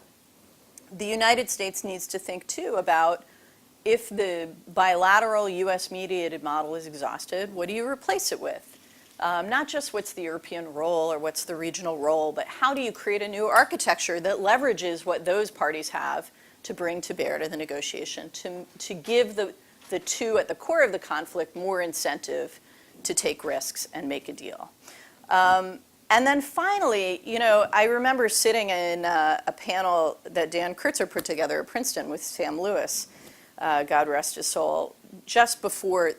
The United States needs to think, too, about if the bilateral U.S.-mediated model is exhausted, what do you replace it with? Not just what's the European role or what's the regional role, but how do you create a new architecture that leverages what those parties have to bring to bear to the negotiation, to give the two at the core of the conflict more incentive to take risks and make a deal. And then finally, I remember sitting in a panel that Dan Kurtzer put together at Princeton with Sam Lewis, God rest his soul, just before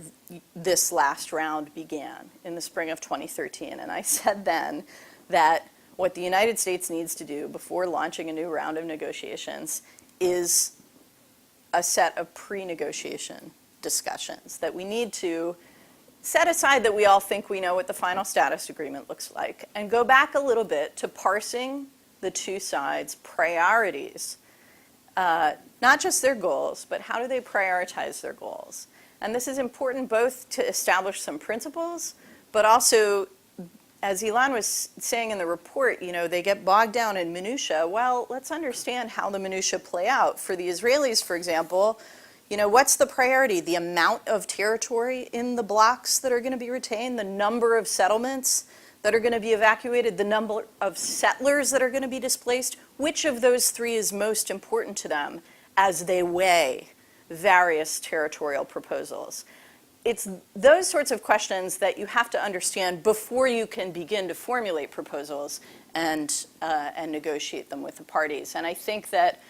this last round began in the spring of 2013. And I said then that what the United States needs to do before launching a new round of negotiations is a set of pre-negotiation discussions, that we need to set aside that we all think we know what the final status agreement looks like and go back a little bit to parsing the two sides' priorities, not just their goals, but how do they prioritize their goals. And this is important both to establish some principles, but also, as Ilan was saying in the report, they get bogged down in minutia. Well, let's understand how the minutia play out. For the Israelis, for example, what's the priority? The amount of territory in the blocks that are going to be retained, the number of settlements that are going to be evacuated, the number of settlers that are going to be displaced. Which of those three is most important to them as they weigh various territorial proposals? It's those sorts of questions that you have to understand before you can begin to formulate proposals and negotiate them with the parties. And I think that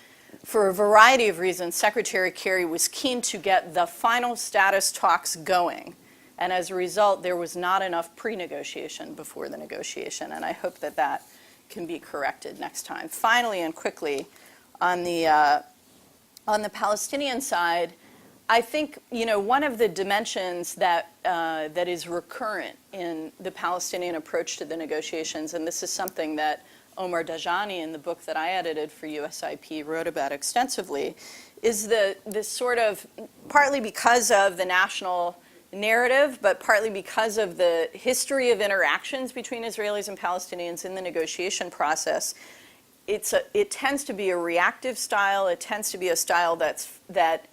for a variety of reasons, Secretary Kerry was keen to get the final status talks going. And as a result, there was not enough pre-negotiation before the negotiation. And I hope that that can be corrected next time. Finally and quickly, on the Palestinian side, I think one of the dimensions that is recurrent in the Palestinian approach to the negotiations, and this is something that Omar Dajani, in the book that I edited for USIP, wrote about extensively, is this sort of, partly because of the national narrative, but partly because of the history of interactions between Israelis and Palestinians in the negotiation process, it tends to be a reactive style. It tends to be a style that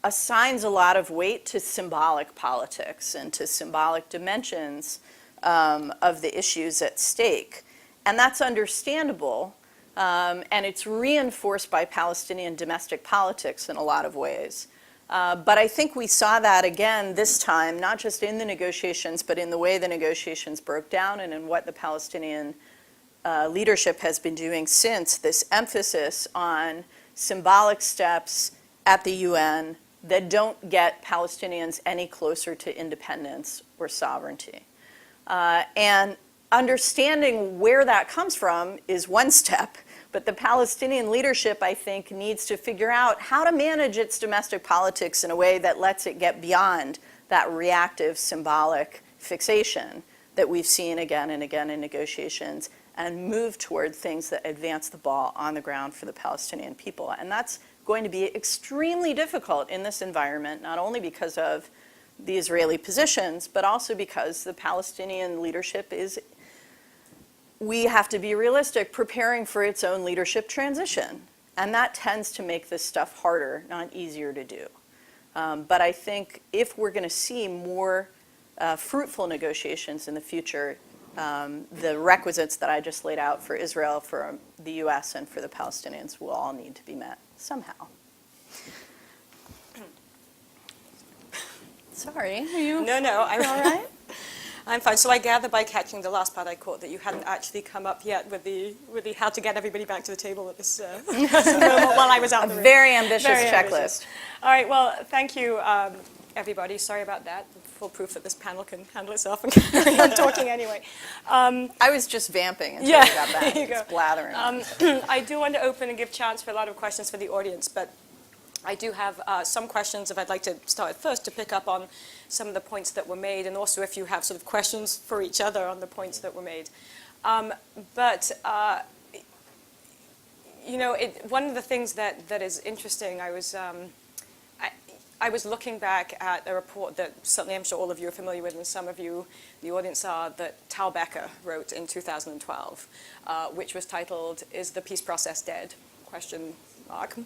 assigns a lot of weight to symbolic politics and to symbolic dimensions of the issues at stake. And that's understandable, and it's reinforced by Palestinian domestic politics in a lot of ways. But I think we saw that again this time, not just in the negotiations, but in the way the negotiations broke down and in what the Palestinian leadership has been doing since, this emphasis on symbolic steps at the UN that don't get Palestinians any closer to independence or sovereignty. And understanding where that comes from is one step, but the Palestinian leadership, I think, needs to figure out how to manage its domestic politics in a way that lets it get beyond that reactive symbolic fixation that we've seen again and again in negotiations and move toward things that advance the ball on the ground for the Palestinian people. And that's going to be extremely difficult in this environment, not only because of the Israeli positions, but also because the Palestinian leadership is, we have to be realistic, preparing for its own leadership transition. And that tends to make this stuff harder, not easier to do. But I think if we're going to see more fruitful negotiations in the future, the requisites that I just laid out for Israel, for the US, and for the Palestinians will all need to be met somehow. Sorry, are you No, I'm all right? I'm fine. So I gather by catching the last part I caught that you hadn't actually come up yet with the how to get everybody back to the table at this moment while I was out in the room. Very ambitious Very checklist. ambitious. All right, well, thank you, everybody. Sorry about that. Full proof that this panel can handle itself and carry on talking anyway. I was just vamping until Yeah, you got back. there you go. Just blathering. I do want to open and give chance for a lot of questions for the audience, but I do have some questions if I'd like to start first to pick up on some of the points that were made, and also if you have sort of questions for each other on the points that were made. You know, one of the things that is interesting, I was looking back at a report that certainly I'm sure all of you are familiar with, and some of you, the audience are, that Tal Becker wrote in 2012, which was titled, "Is the Peace Process Dead?" Question mark.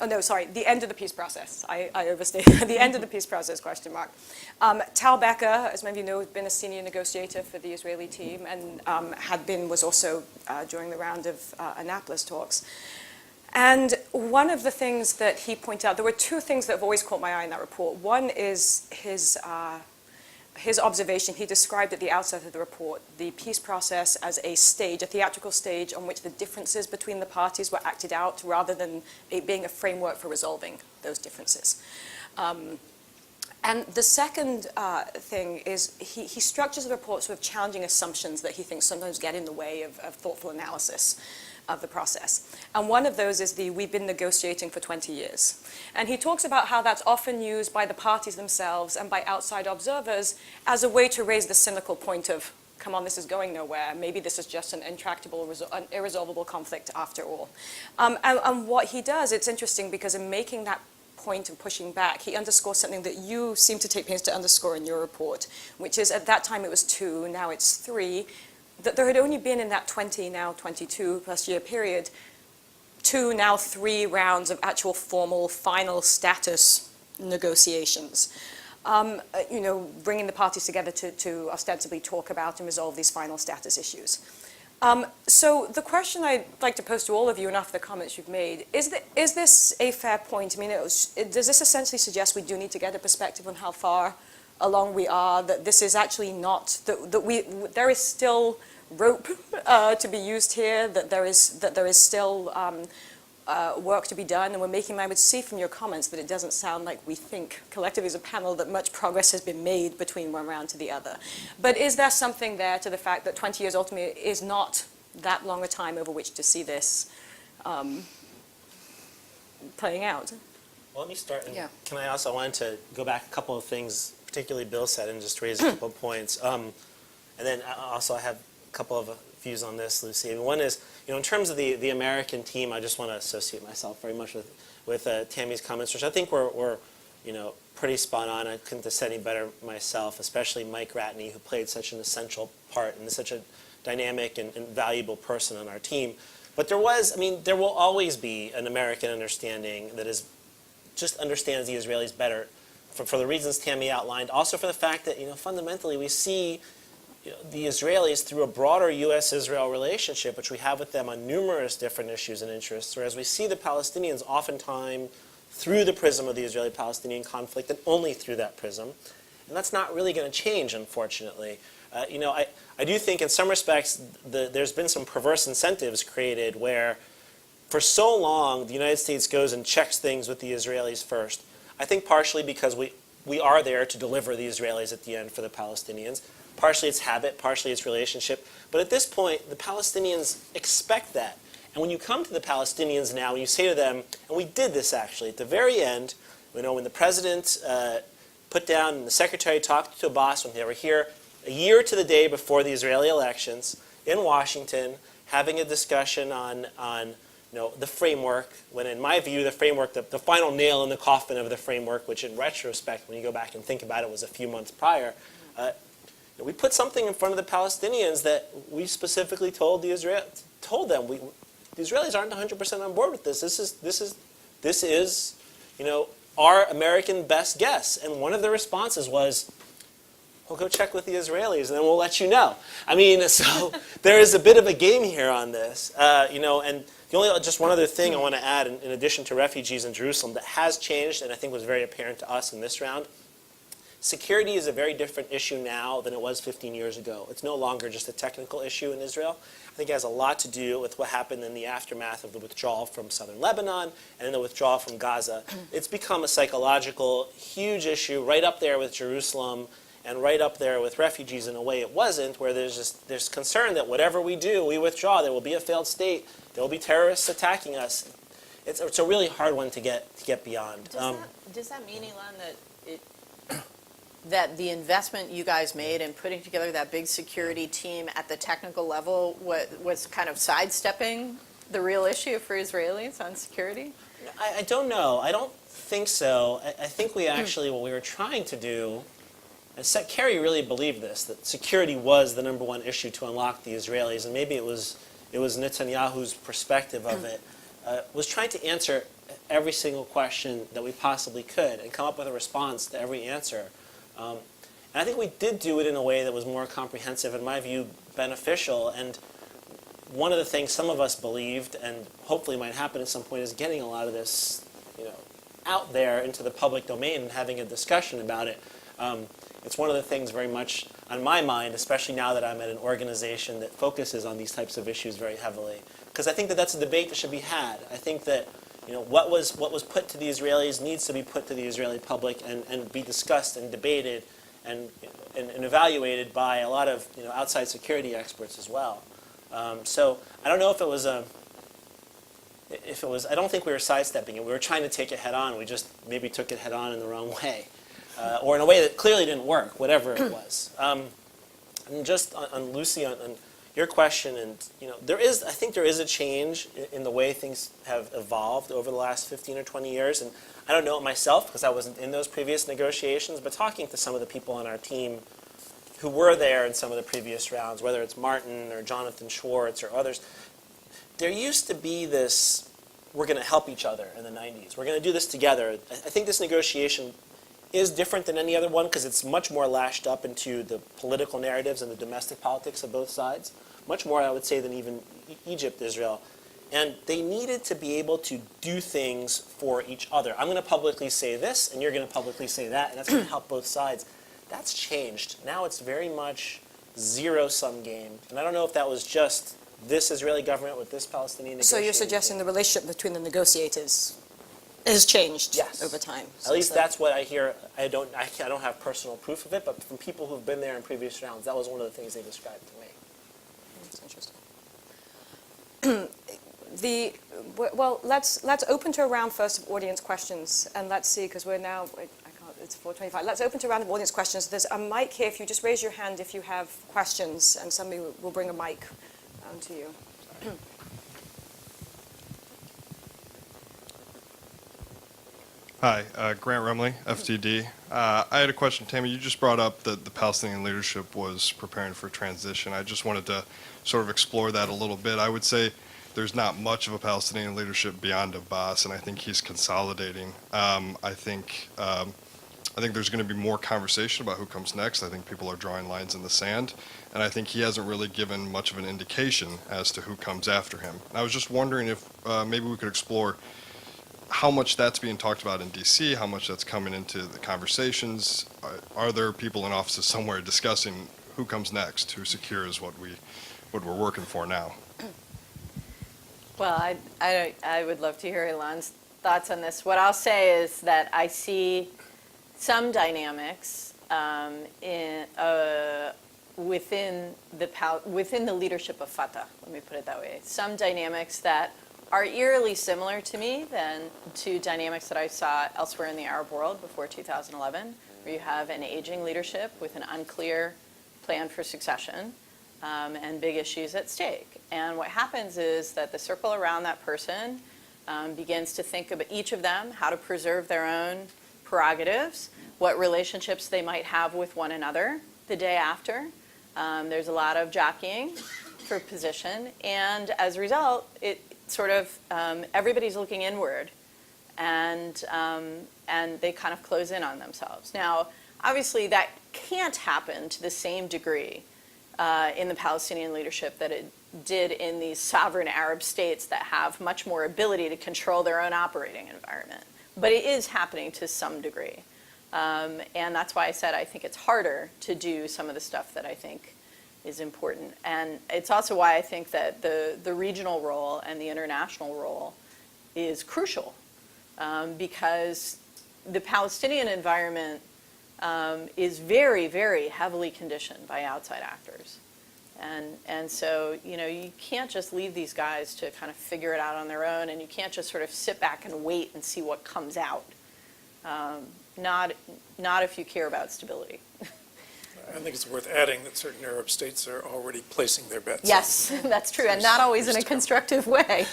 Oh, no, sorry, The End of the Peace Process. I overstated. The End of the Peace Process, question mark. Tal Becker, as many of you know, has been a senior negotiator for the Israeli team and was also during the round of Annapolis talks. And one of the things that he pointed out, there were two things that have always caught my eye in that report. One is his observation. He described at the outset of the report the peace process as a stage, a theatrical stage on which the differences between the parties were acted out rather than it being a framework for resolving those differences. And the second thing is he structures the report sort of challenging assumptions that he thinks sometimes get in the way of thoughtful analysis of the process. And one of those is we've been negotiating for 20 years. And he talks about how that's often used by the parties themselves and by outside observers as a way to raise the cynical point of, come on, this is going nowhere. Maybe this is just an intractable, an irresolvable conflict after all. And what he does, it's interesting because in making that point and pushing back, he underscores something that you seem to take pains to underscore in your report, which is at that time it was 2, now it's 3, that there had only been in that 20, now 22 plus year period, 2, now 3 rounds of actual formal final status negotiations. You know, bringing the parties together to ostensibly talk about and resolve these final status issues. So the question I'd like to pose to all of you, and after the comments you've made, is this a fair point? I mean, does this essentially suggest we do need to get a perspective on how far along we are, that this is actually not, there is still rope to be used here, that there is still work to be done, and I would see from your comments that it doesn't sound like we think collectively as a panel that much progress has been made between one round to the other. But is there something there to the fact that 20 years ultimately is not that long a time over which to see this playing out? Well, let me start. Yeah. Can I wanted to go back a couple of things, particularly Bill said, and just raise a couple of points. And then also I have a couple of views on this, Lucy. And one is, you know, in terms of the American team, I just want to associate myself very much with Tammy's comments, which I think were you know, pretty spot on. I couldn't have said any better myself, especially Mike Ratney, who played such an essential part and is such a dynamic and valuable person on our team. But there will always be an American understanding that just understands the Israelis better for the reasons Tammy outlined. Also for the fact that, you know, fundamentally we see, you know, the Israelis through a broader U.S.-Israel relationship, which we have with them on numerous different issues and interests, whereas we see the Palestinians oftentimes through the prism of the Israeli-Palestinian conflict and only through that prism. And that's not really going to change, unfortunately. I do think in some respects there's been some perverse incentives created where for so long the United States goes and checks things with the Israelis first. I think partially because we are there to deliver the Israelis at the end for the Palestinians. Partially it's habit, partially it's relationship. But at this point, the Palestinians expect that. And when you come to the Palestinians now, and you say to them, and we did this actually, at the very end, when the president put down and the secretary talked to Abbas when they were here, a year to the day before the Israeli elections in Washington, having a discussion on the framework, when in my view the framework, the final nail in the coffin of the framework, which in retrospect, when you go back and think about it, was a few months prior, we put something in front of the Palestinians that we specifically told them the Israelis aren't 100% on board with this. This is our American best guess. And one of the responses was, we'll go check with the Israelis, and then we'll let you know. I mean, so there is a bit of a game here on this, and the only just one other thing I want to add, in addition to refugees in Jerusalem, that has changed, and I think was very apparent to us in this round. Security is a very different issue now than it was 15 years ago. It's no longer just a technical issue in Israel. I think it has a lot to do with what happened in the aftermath of the withdrawal from southern Lebanon and the withdrawal from Gaza. It's become a psychological, huge issue right up there with Jerusalem and right up there with refugees in a way it wasn't, where there's concern that whatever we do, we withdraw, there will be a failed state, there will be terrorists attacking us. It's a really hard one to get beyond. Does that mean, Ilan, that the investment you guys made in putting together that big security team at the technical level was kind of sidestepping the real issue for Israelis on security? I don't know. I don't think so. I think we actually, what we were trying to do, and Kerry really believed this, that security was the number one issue to unlock the Israelis, and maybe it was Netanyahu's perspective of it, was trying to answer every single question that we possibly could and come up with a response to every answer. And I think we did do it in a way that was more comprehensive, in my view, beneficial. And one of the things some of us believed, and hopefully might happen at some point, is getting a lot of this, out there into the public domain and having a discussion about it. It's one of the things very much on my mind, especially now that I'm at an organization that focuses on these types of issues very heavily. Because I think that that's a debate that should be had. I think that what was put to the Israelis needs to be put to the Israeli public and be discussed and debated and evaluated by a lot of outside security experts as well. So I don't know if it was I don't think we were sidestepping it. We were trying to take it head on. We just maybe took it head on in the wrong way. Or in a way that clearly didn't work, whatever it was. And just on Lucy, on your question, and I think there is a change in the way things have evolved over the last 15 or 20 years. And I don't know it myself because I wasn't in those previous negotiations, but talking to some of the people on our team who were there in some of the previous rounds, whether it's Martin or Jonathan Schwartz or others, there used to be this, we're going to help each other in the 90s. We're going to do this together. I think this negotiation is different than any other one because it's much more lashed up into the political narratives and the domestic politics of both sides. Much more, I would say, than even Egypt, Israel. And they needed to be able to do things for each other. I'm going to publicly say this, and you're going to publicly say that, and that's going to help both sides. That's changed. Now it's very much zero-sum game. And I don't know if that was just this Israeli government with this Palestinian negotiator. So you're suggesting the relationship between the negotiators has changed over time? At least that's what I hear. I don't have personal proof of it, but from people who've been there in previous rounds, that was one of the things they described to me. That's interesting. Well, let's open to a round first of audience questions, and let's see, because we're now, it's 4:25. Let's open to a round of audience questions. There's a mic here. If you just raise your hand if you have questions, and somebody will bring a mic to you. Hi, Grant Rumley, FTD. I had a question. Tammy, you just brought up that the Palestinian leadership was preparing for transition. I just wanted to sort of explore that a little bit. I would say there's not much of a Palestinian leadership beyond Abbas, and I think he's consolidating. I think there's going to be more conversation about who comes next. I think people are drawing lines in the sand, and I think he hasn't really given much of an indication as to who comes after him. And I was just wondering if maybe we could explore how much that's being talked about in DC, how much that's coming into the conversations. Are there people in offices somewhere discussing who comes next, who secures what we're working for now? Well, I would love to hear Ilan's thoughts on this. What I'll say is that I see some dynamics within the leadership of Fatah, let me put it that way. Some dynamics that are eerily similar to me than to dynamics that I saw elsewhere in the Arab world before 2011, where you have an aging leadership with an unclear plan for succession and big issues at stake. And what happens is that the circle around that person begins to think about each of them, how to preserve their own prerogatives, what relationships they might have with one another the day after. There's a lot of jockeying for position, and as a result, it sort of everybody's looking inward, and they kind of close in on themselves. Now, obviously, that can't happen to the same degree in the Palestinian leadership that it did in these sovereign Arab states that have much more ability to control their own operating environment. But it is happening to some degree. And that's why I said I think it's harder to do some of the stuff that I think is important. And it's also why I think that the regional role and the international role is crucial, because the Palestinian environment is very, very heavily conditioned by outside actors. And so, you can't just leave these guys to kind of figure it out on their own, and you can't just sort of sit back and wait and see what comes out. Not if you care about stability. I think it's worth adding that certain Arab states are already placing their bets. Yes, that's true, and not always in a constructive way.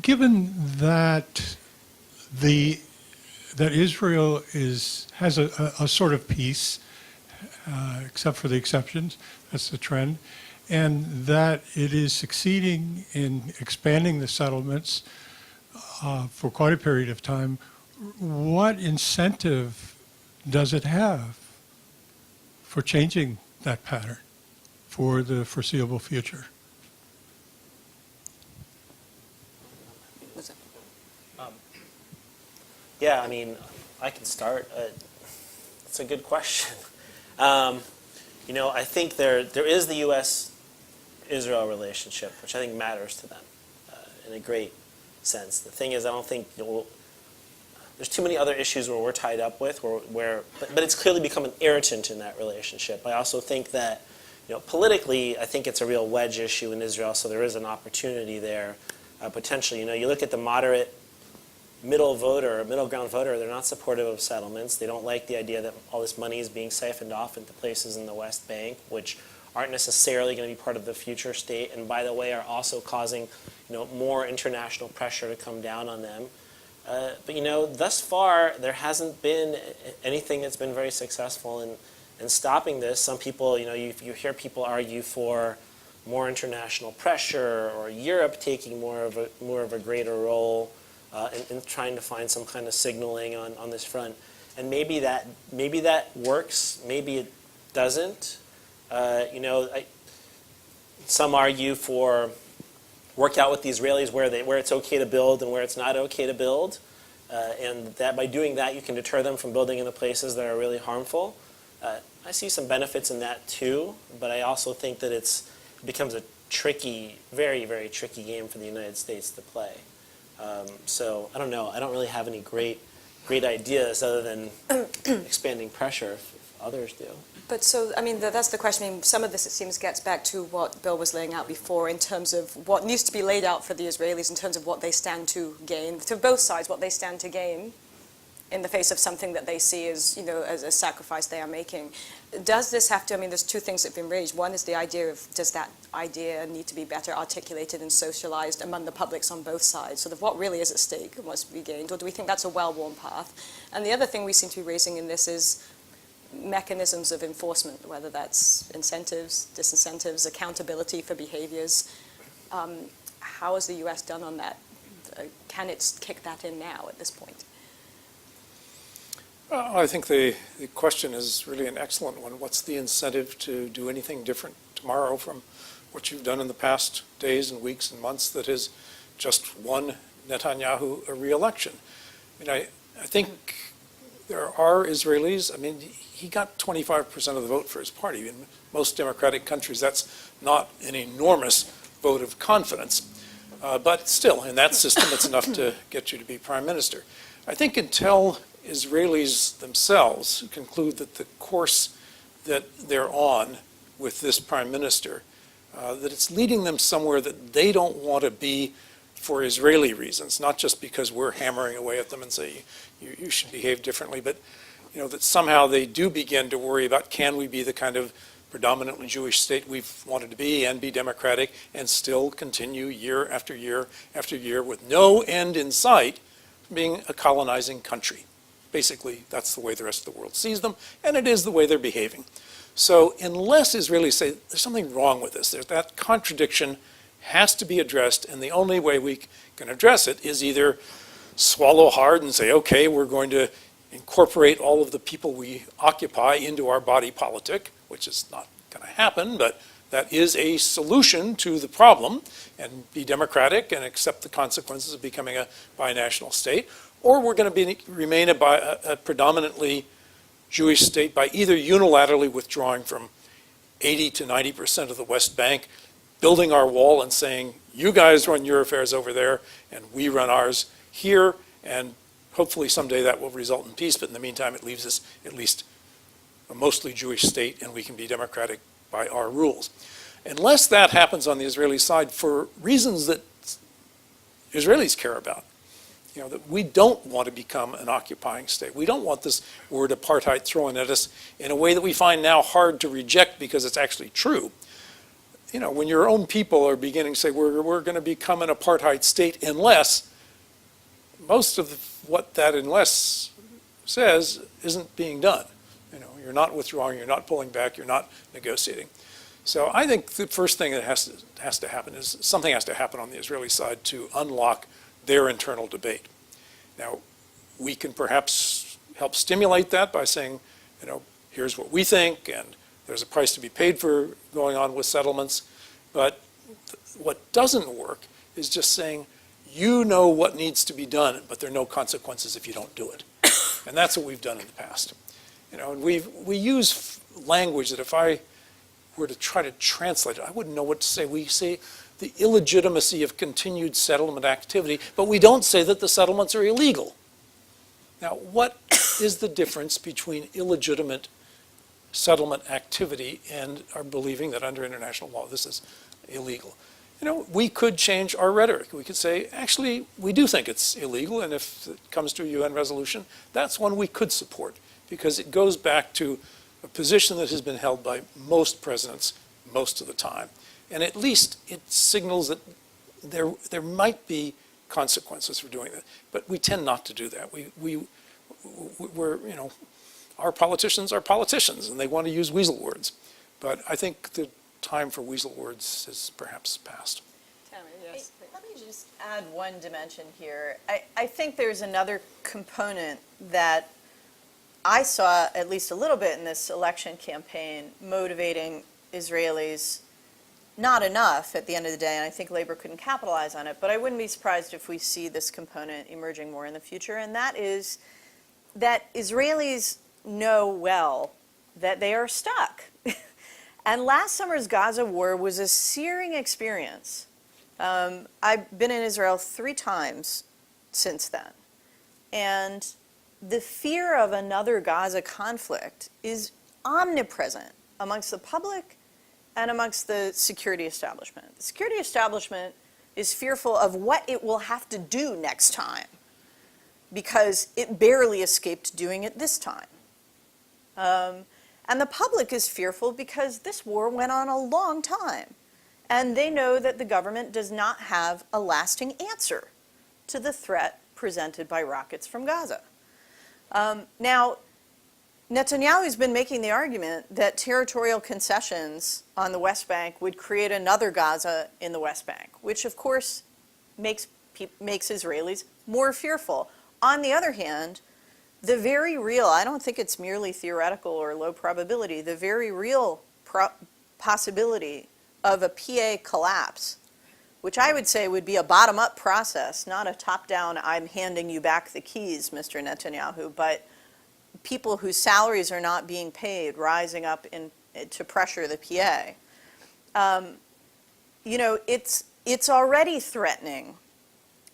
Given that that Israel has a sort of peace, except for the exceptions, that's the trend, and that it is succeeding in expanding the settlements for quite a period of time, what incentive does it have for changing that pattern for the foreseeable future? Yeah, I mean, I can start. It's a good question. I think there is the U.S.-Israel relationship, which I think matters to them in a great sense. The thing is, I don't think there's too many other issues where we're tied up with, but it's clearly become an irritant in that relationship. I also think that, politically, I think it's a real wedge issue in Israel, so there is an opportunity there potentially. You look at the moderate middle ground voter, they're not supportive of settlements. They don't like the idea that all this money is being siphoned off into places in the West Bank, which aren't necessarily going to be part of the future state, and by the way, are also causing, more international pressure to come down on them. But thus far, there hasn't been anything that's been very successful in stopping this. Some people, you hear people argue for more international pressure, or Europe taking more of a greater role in trying to find some kind of signaling on this front. And maybe that works, maybe it doesn't. Some argue for work out with the Israelis where it's okay to build and where it's not okay to build, and that by doing that you can deter them from building in the places that are really harmful. I see some benefits in that too, but I also think that it becomes a tricky, very, very tricky game for the United States to play. So I don't know. I don't really have any great ideas other than expanding pressure if others do. But so, that's the question. Some of this, it seems, gets back to what Bill was laying out before in terms of what needs to be laid out for the Israelis in terms of what they stand to gain, to both sides, what they stand to gain in the face of something that they see as, as a sacrifice they are making. Does this have to, there's two things that have been raised. One is the idea of, does that idea need to be better articulated and socialized among the publics on both sides? Sort of what really is at stake and what's to be gained? Or do we think that's a well-worn path? And the other thing we seem to be raising in this is mechanisms of enforcement, whether that's incentives, disincentives, accountability for behaviors. How has the U.S. done on that? Can it kick that in now at this point? I think the question is really an excellent one. What's the incentive to do anything different tomorrow from what you've done in the past days and weeks and months that has just won Netanyahu a re-election? I mean, I think there are Israelis, I mean, he got 25% of the vote for his party. In most democratic countries, that's not an enormous vote of confidence. But still, in that system, it's enough to get you to be prime minister. I think until Israelis themselves conclude that the course that they're on with this prime minister, that it's leading them somewhere that they don't want to be for Israeli reasons, not just because we're hammering away at them and say, you should behave differently, but that somehow they do begin to worry about, can we be the kind of predominantly Jewish state we've wanted to be and be democratic and still continue year after year after year with no end in sight being a colonizing country. Basically, that's the way the rest of the world sees them, and it is the way they're behaving. So unless Israelis say, there's something wrong with this, that contradiction has to be addressed, and the only way we can address it is either swallow hard and say, okay, we're going to incorporate all of the people we occupy into our body politic, which is not going to happen, but that is a solution to the problem, and be democratic and accept the consequences of becoming a binational state, or we're going to remain a predominantly Jewish state by either unilaterally withdrawing from 80 to 90% of the West Bank, building our wall and saying, you guys run your affairs over there, and we run ours here, and hopefully someday that will result in peace, but in the meantime it leaves us at least a mostly Jewish state, and we can be democratic by our rules. Unless that happens on the Israeli side for reasons that Israelis care about, that we don't want to become an occupying state. We don't want this word apartheid thrown at us in a way that we find now hard to reject because it's actually true. When your own people are beginning to say, we're going to become an apartheid state unless, most of what that unless says isn't being done. You're not withdrawing, you're not pulling back, you're not negotiating. So I think the first thing that has to happen is something has to happen on the Israeli side to unlock their internal debate. Now, we can perhaps help stimulate that by saying, here's what we think, and there's a price to be paid for going on with settlements. But what doesn't work is just saying, you know what needs to be done, but there are no consequences if you don't do it. And that's what we've done in the past. And we use language that if I were to try to translate it, I wouldn't know what to say. We say the illegitimacy of continued settlement activity, but we don't say that the settlements are illegal. Now, what is the difference between illegitimate settlement activity and our believing that under international law this is illegal? We could change our rhetoric. We could say, actually, we do think it's illegal, and if it comes to a UN resolution, that's one we could support, because it goes back to a position that has been held by most presidents most of the time. And at least it signals that there might be consequences for doing that. But we tend not to do that. We're our politicians are politicians, and they want to use weasel words. But I think the time for weasel words has perhaps passed. Tammy, yes. Let me just add one dimension here. I think there's another component that I saw at least a little bit in this election campaign motivating Israelis. Not enough at the end of the day, and I think labor couldn't capitalize on it, but I wouldn't be surprised if we see this component emerging more in the future, and that is that Israelis know well that they are stuck. And last summer's Gaza war was a searing experience. I've been in Israel 3 times since then, and the fear of another Gaza conflict is omnipresent amongst the public and amongst the security establishment. The security establishment is fearful of what it will have to do next time because it barely escaped doing it this time. And the public is fearful because this war went on a long time, and they know that the government does not have a lasting answer to the threat presented by rockets from Gaza. Now, Netanyahu's been making the argument that territorial concessions on the West Bank would create another Gaza in the West Bank, which of course makes Israelis more fearful. On the other hand, the very real, I don't think it's merely theoretical or low probability, the very real possibility of a PA collapse, which I would say would be a bottom-up process, not a top-down, I'm handing you back the keys, Mr. Netanyahu, but people whose salaries are not being paid rising up to pressure the PA. You know, it's already threatening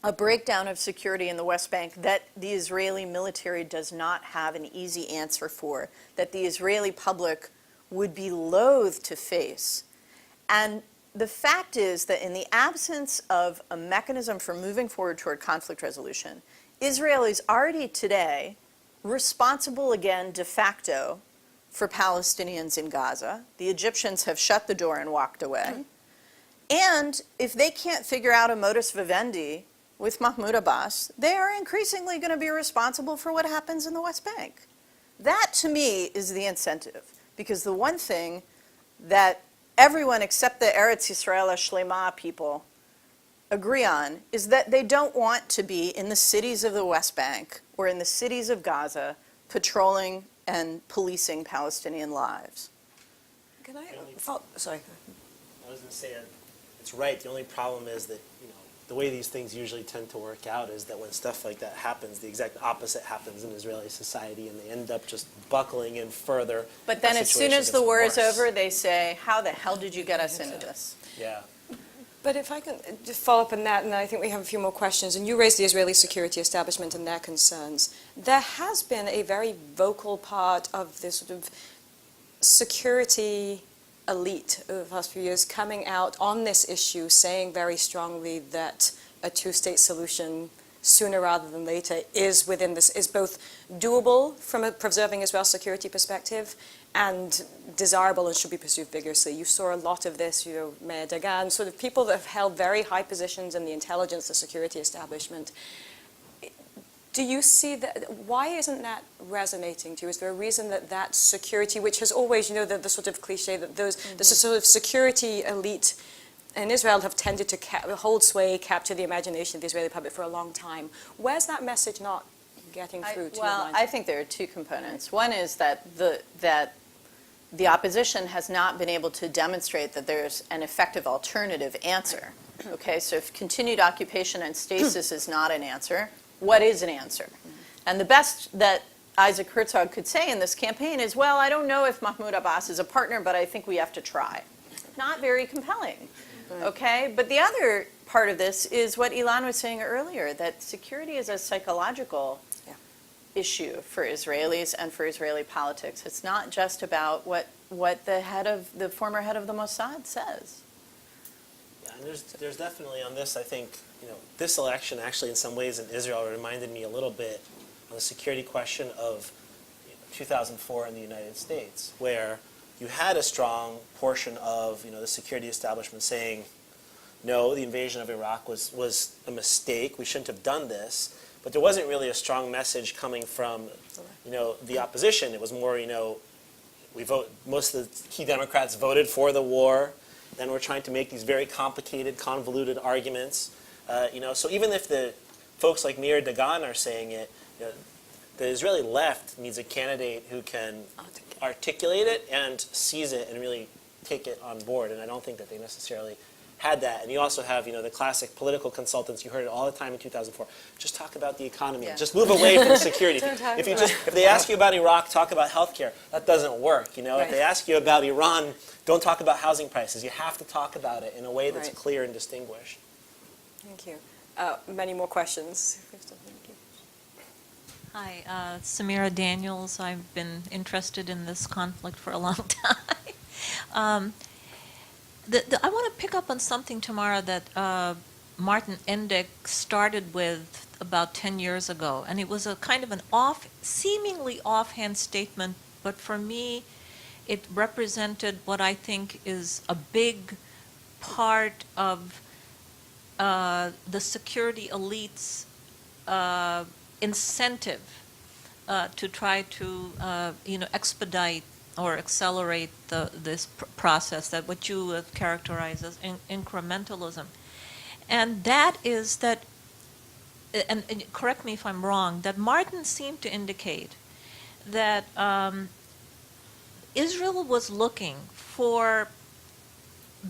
a breakdown of security in the West Bank that the Israeli military does not have an easy answer for, that the Israeli public would be loath to face. And the fact is that in the absence of a mechanism for moving forward toward conflict resolution, Israel is already today responsible again de facto for Palestinians in Gaza. The Egyptians have shut the door and walked away. And if they can't figure out a modus vivendi with Mahmoud Abbas, they are increasingly going to be responsible for what happens in the West Bank. That, to me, is the incentive. Because the one thing that everyone except the Eretz Yisrael Shlema people agree on is that they don't want to be in the cities of the West Bank or in the cities of Gaza patrolling and policing Palestinian lives. Can I follow? Sorry. I was going to say it's right. The only problem is that, you know, the way these things usually tend to work out is that when stuff like that happens, the exact opposite happens in Israeli society, and they end up just buckling in further. But then as soon as the war is over, they say, how the hell did you get us into this? Yeah. But if I can just follow up on that, and I think we have a few more questions, and you raised the Israeli security establishment and their concerns. There has been a very vocal part of this sort of security elite over the past few years coming out on this issue, saying very strongly that a two-state solution sooner rather than later is within this, is both doable from a preserving Israel's security perspective and desirable and should be pursued vigorously. You saw a lot of this, you know, Meir Dagan, sort of people that have held very high positions in the intelligence, the security establishment. Do you see that? Why isn't that resonating to you? Is there a reason that that security, which has always, you know, the sort of cliche that those, the sort of security elite in Israel have tended to hold sway, capture the imagination of the Israeli public for a long time. Where's that message not getting through to your mind? I think there are two components. One is that the opposition has not been able to demonstrate that there's an effective alternative answer. Okay, so if continued occupation and stasis is not an answer, what is an answer? And the best that Isaac Herzog could say in this campaign is, well, I don't know if Mahmoud Abbas is a partner, but I think we have to try. Not very compelling, okay? But the other part of this is what Ilan was saying earlier, that security is a psychological issue for Israelis and for Israeli politics. It's not just about what the former head of the Mossad says. Yeah, and there's definitely on this, I think, you know, this election actually in some ways in Israel reminded me a little bit on the security question of 2004 in the United States, where you had a strong portion of, you know, the security establishment saying, no, the invasion of Iraq was a mistake, we shouldn't have done this, but there wasn't really a strong message coming from, you know, the opposition. It was more, you know, most of the key Democrats voted for the war, then we're trying to make these very complicated, convoluted arguments. You know, so even if the folks like Meir Dagan are saying it, you know, the Israeli left needs a candidate who can articulate it and seize it and really take it on board. And I don't think that they necessarily had that. And you also have, you know, the classic political consultants. You heard it all the time in 2004. Just talk about the economy. Yeah. Just move away from security. If they ask you about Iraq, talk about healthcare. That doesn't work. You know, if they ask you about Iran, don't talk about housing prices. You have to talk about it in a way that's clear and distinguished. Thank you. Many more questions. Hi, Samira Daniels. I've been interested in this conflict for a long time. I want to pick up on something, Tamara, that Martin Endek started with about 10 years ago. And it was a kind of an seemingly offhand statement, but for me, it represented what I think is a big part of the security elite's incentive to try to, expedite or accelerate this process, that what you characterize as incrementalism. And that is that and correct me if I'm wrong, that Martin seemed to indicate that Israel was looking for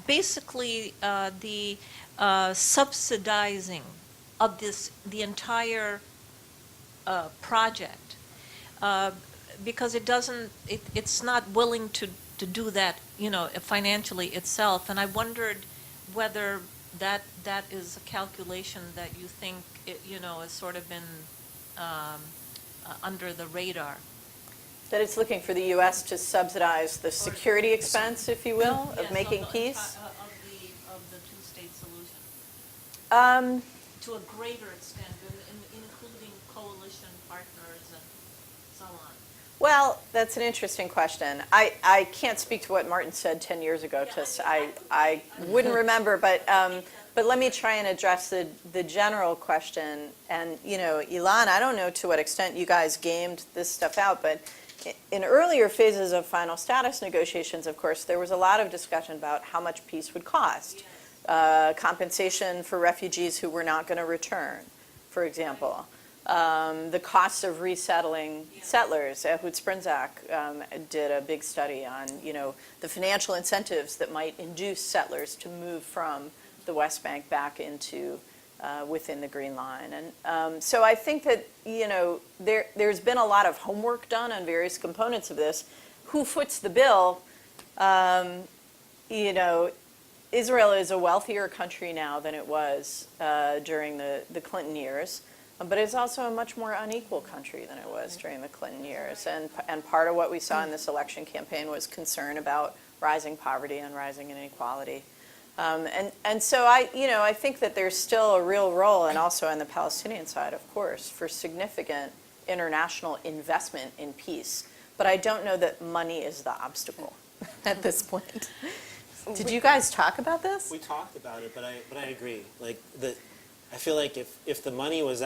basically the subsidizing of the entire project, because it's not willing to do that, financially itself. And I wondered whether that is a calculation that you think, has sort of been under the radar. That it's looking for the U.S. to subsidize the security expense, if you will, of Yes, making of peace? of the two-state solution, Um, to a greater extent, including coalition partners and so on. Well, that's an interesting question. I can't speak to what Martin said 10 years ago, because I wouldn't remember, but let me try and address the general question. And, Ilan, I don't know to what extent you guys gamed this stuff out, but in earlier phases of final status negotiations, of course, there was a lot of discussion about how much peace would cost. Compensation for refugees who were not going to return, for example. The cost of resettling settlers. Ehud Sprinzak did a big study on, the financial incentives that might induce settlers to move from the West Bank back into within the Green Line. And so I think that, there's been a lot of homework done on various components of this. Who foots the bill? Israel is a wealthier country now than it was during the Clinton years. But it's also a much more unequal country than it was during the Clinton years. And part of what we saw in this election campaign was concern about rising poverty and rising inequality. And so I think that there's still a real role, and also on the Palestinian side, of course, for significant international investment in peace. But I don't know that money is the obstacle at this point. Did you guys talk about this? We talked about it, but I agree. I feel like if the money was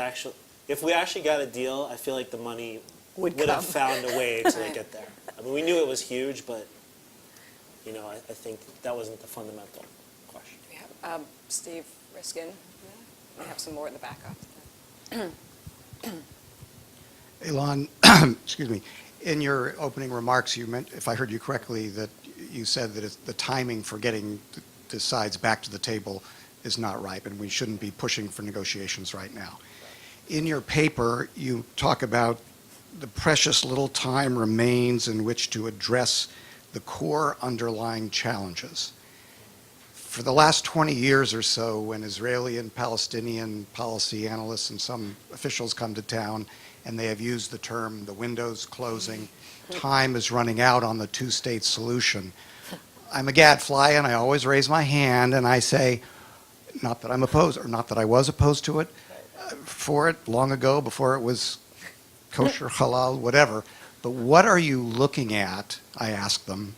if we actually got a deal, I feel like the money would have found a way to get there. I mean, we knew it was huge, but I think that wasn't the fundamental question. We have Steve Riskin. We have some more in the back up. Ilan, excuse me. In your opening remarks, you meant, if I heard you correctly, that you said that the timing for getting the sides back to the table is not ripe, and we shouldn't be pushing for negotiations right now. In your paper, you talk about the precious little time remains in which to address the core underlying challenges. For the last 20 years or so, when Israeli and Palestinian policy analysts and some officials come to town and they have used the term the window's closing, time is running out on the two-state solution, I'm a gadfly and I always raise my hand and I say, not that I'm opposed, or not that I was opposed to it, for it long ago, before it was kosher, halal, whatever. But what are you looking at, I ask them,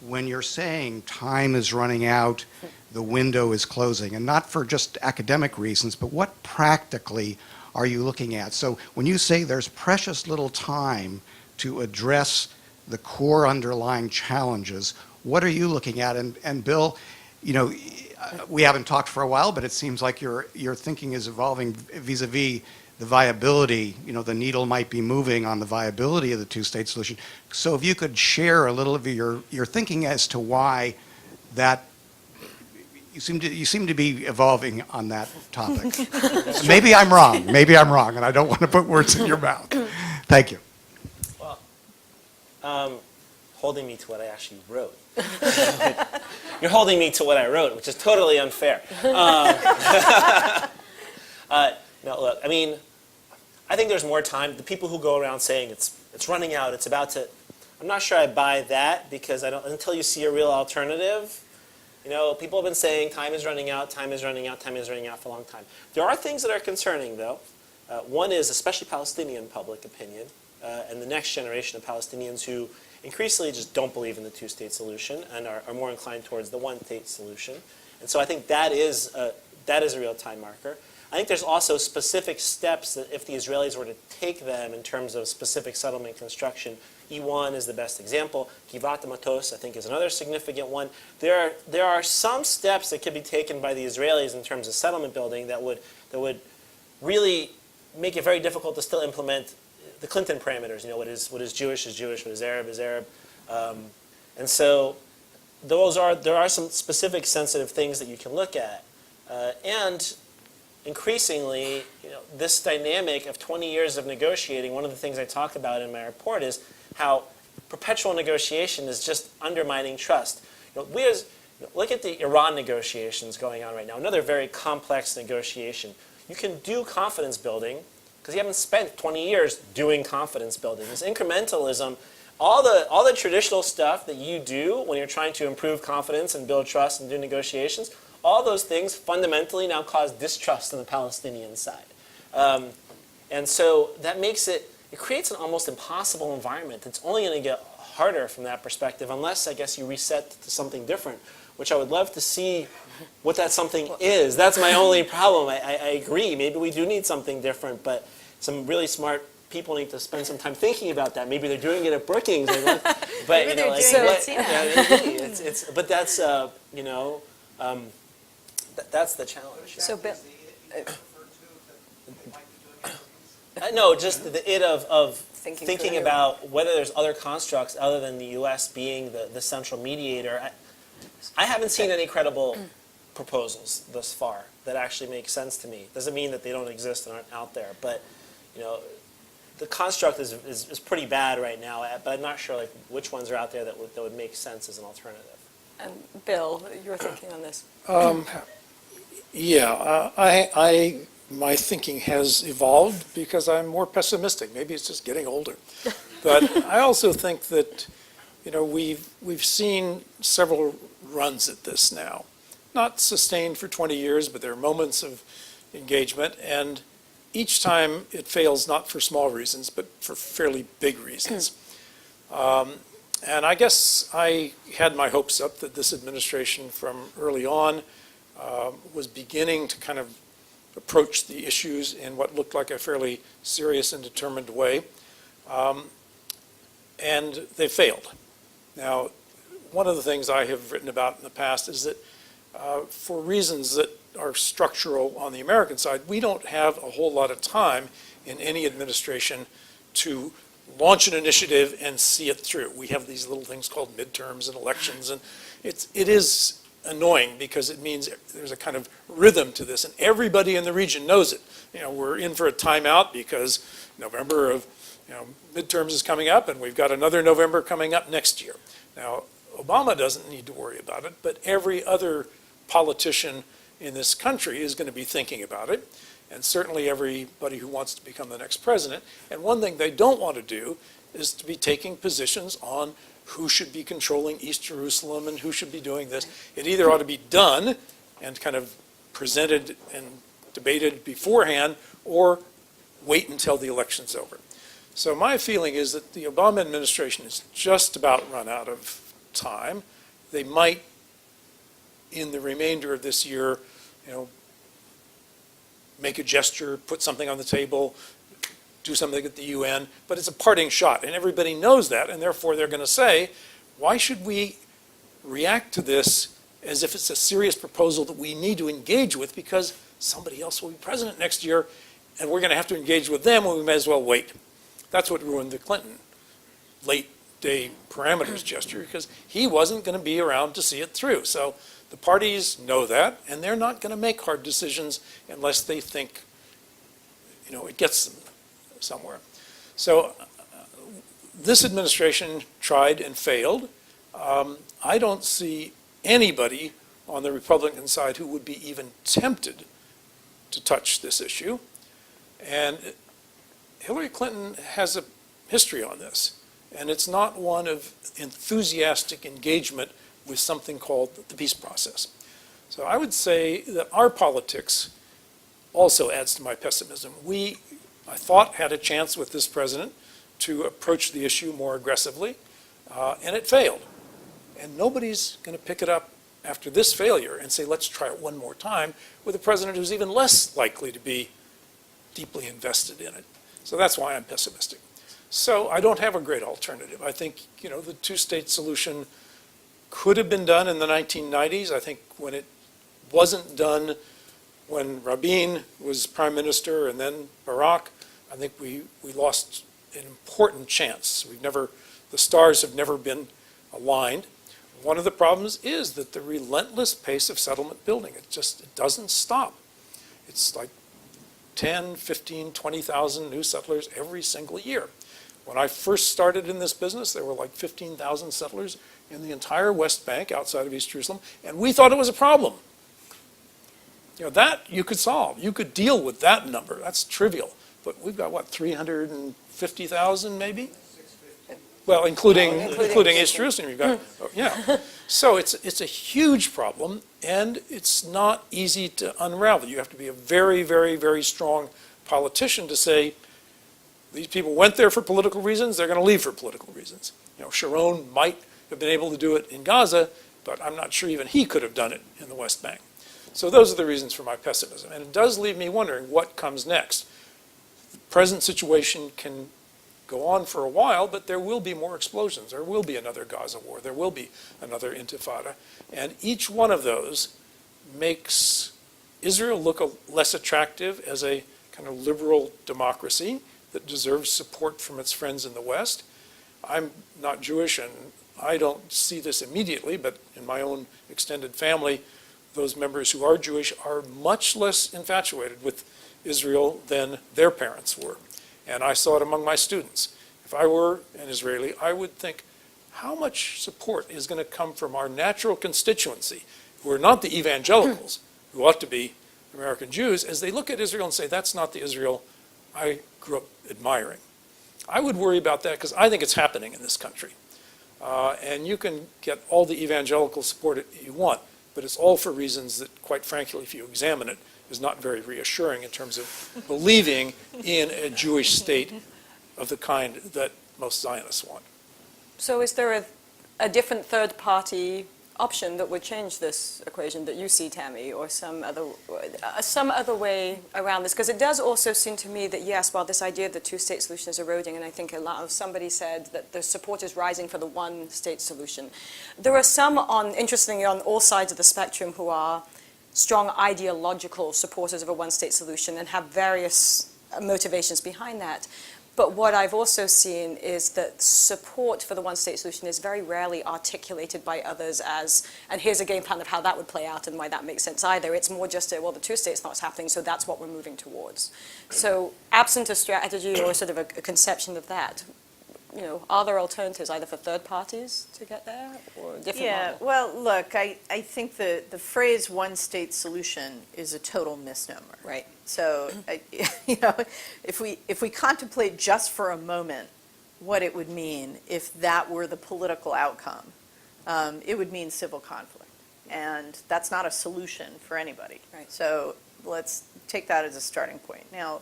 when you're saying time is running out, the window is closing? And not for just academic reasons, but what practically are you looking at? So when you say there's precious little time to address the core underlying challenges, what are you looking at? And Bill, we haven't talked for a while, but it seems like your thinking is evolving vis-a-vis the viability. The needle might be moving on the viability of the two-state solution. So if you could share a little of your thinking as to why that you seem to be evolving on that topic. Maybe I'm wrong, and I don't want to put words in your mouth. Thank you. Well, holding me to what I actually wrote. You're holding me to what I wrote, which is totally unfair. No, look, I mean, I think there's more time. The people who go around saying it's running out, it's about to, I'm not sure I buy that, because until you see a real alternative. People have been saying time is running out, time is running out, time is running out for a long time. There are things that are concerning, though. One is especially Palestinian public opinion and the next generation of Palestinians who increasingly just don't believe in the two-state solution and are more inclined towards the one-state solution. And so I think that is a real time marker. I think there's also specific steps that if the Israelis were to take them in terms of specific settlement construction, E1 is the best example. Givat Matos, I think, is another significant one. There are some steps that could be taken by the Israelis in terms of settlement building that would really make it very difficult to still implement the Clinton parameters. What is Jewish is Jewish, what is Arab. And so there are some specific sensitive things that you can look at. And increasingly, this dynamic of 20 years of negotiating, one of the things I talk about in my report is how perpetual negotiation is just undermining trust. Look at the Iran negotiations going on right now, another very complex negotiation. You can do confidence building because you haven't spent 20 years doing confidence building. This incrementalism, all the traditional stuff that you do when you're trying to improve confidence and build trust and do negotiations, all those things fundamentally now cause distrust on the Palestinian side. And so that makes it creates an almost impossible environment. It's only going to get harder from that perspective unless, I guess, you reset to something different, which I would love to see what that something is. That's my only problem. I agree. Maybe we do need something different, but some really smart people need to spend some time thinking about that. Maybe they're doing it at Brookings. But Maybe they're doing it at but that's that's the challenge. So, Bill, No, just the it of Thinking thinking through. about whether there's other constructs other than the U.S. being the central mediator. I haven't seen any credible proposals thus far that actually make sense to me. Doesn't mean that they don't exist and aren't out there, but the construct is pretty bad right now. But I'm not sure which ones are out there that would make sense as an alternative. and Bill, your thinking on this? My thinking has evolved because I'm more pessimistic. Maybe it's just getting older. But I also think that, we've seen several runs at this now. Not sustained for 20 years, but there are moments of engagement. And each time it fails, not for small reasons, but for fairly big reasons. And I guess I had my hopes up that this administration from early on was beginning to kind of approach the issues in what looked like a fairly serious and determined way. And they failed. Now, one of the things I have written about in the past is that for reasons that are structural on the American side, we don't have a whole lot of time in any administration to launch an initiative and see it through. We have these little things called midterms and elections, and it is annoying because it means there's a kind of rhythm to this, and everybody in the region knows it. We're in for a timeout because November of midterms is coming up, and we've got another November coming up next year. Now, Obama doesn't need to worry about it, but every other politician in this country is going to be thinking about it, and certainly everybody who wants to become the next president. And one thing they don't want to do is to be taking positions on who should be controlling East Jerusalem and who should be doing this. It either ought to be done and kind of presented and debated beforehand, or wait until the election's over. So my feeling is that the Obama administration is just about run out of time. They might, in the remainder of this year, make a gesture, put something on the table, do something at the UN, but it's a parting shot, and everybody knows that, and therefore they're going to say, why should we react to this as if it's a serious proposal that we need to engage with because somebody else will be president next year, and we're going to have to engage with them, and we may as well wait. That's what ruined the Clinton late-day parameters gesture, because he wasn't going to be around to see it through. So the parties know that, and they're not going to make hard decisions unless they think, it gets them somewhere. So this administration tried and failed. I don't see anybody on the Republican side who would be even tempted to touch this issue. And Hillary Clinton has a history on this, and it's not one of enthusiastic engagement with something called the peace process. So I would say that our politics also adds to my pessimism. We, I thought, had a chance with this president to approach the issue more aggressively, and it failed. And nobody's going to pick it up after this failure and say, let's try it one more time with a president who's even less likely to be deeply invested in it. So that's why I'm pessimistic. So I don't have a great alternative. I think, the two-state solution could have been done in the 1990s. I think when it wasn't done when Rabin was prime minister and then Barak, I think we lost an important chance. The stars have never been aligned. One of the problems is that the relentless pace of settlement building, it doesn't stop. It's like 10, 15, 20,000 new settlers every single year. When I first started in this business, there were like 15,000 settlers in the entire West Bank outside of East Jerusalem, and we thought it was a problem. That you could solve. You could deal with that number. That's trivial. But we've got, 350,000 maybe? Well, including East Jerusalem, you've got, yeah. So it's a huge problem, and it's not easy to unravel. You have to be a very, very, very strong politician to say, these people went there for political reasons, they're going to leave for political reasons. Sharon might have been able to do it in Gaza, but I'm not sure even he could have done it in the West Bank. So those are the reasons for my pessimism. And it does leave me wondering what comes next. The present situation can go on for a while, but there will be more explosions. There will be another Gaza war. There will be another intifada. And each one of those makes Israel look less attractive as a kind of liberal democracy that deserves support from its friends in the West. I'm not Jewish, and I don't see this immediately, but in my own extended family, those members who are Jewish are much less infatuated with Israel than their parents were. And I saw it among my students. If I were an Israeli, I would think, how much support is going to come from our natural constituency, who are not the evangelicals, who ought to be American Jews, as they look at Israel and say, that's not the Israel I grew up admiring. I would worry about that because I think it's happening in this country. And you can get all the evangelical support you want, but it's all for reasons that, quite frankly, if you examine it, is not very reassuring in terms of believing in a Jewish state of the kind that most Zionists want. So is there a different third-party option that would change this equation that you see, Tammy, or some other way around this? Because it does also seem to me that, yes, while this idea of the two-state solution is eroding, and I think somebody said that the support is rising for the one-state solution, there are some, interestingly, on all sides of the spectrum who are strong ideological supporters of a one-state solution and have various motivations behind that. But what I've also seen is that support for the one-state solution is very rarely articulated by others as, and here's a game plan of how that would play out and why that makes sense either. It's more just well, the two-state's not happening, so that's what we're moving towards. So absent a strategy or sort of a conception of that, are there alternatives either for third parties to get there or a different model? Well, look, I think the phrase one-state solution is a total misnomer. Right. So, if we contemplate just for a moment what it would mean if that were the political outcome, it would mean civil conflict. And that's not a solution for anybody. Right. So let's take that as a starting point. Now,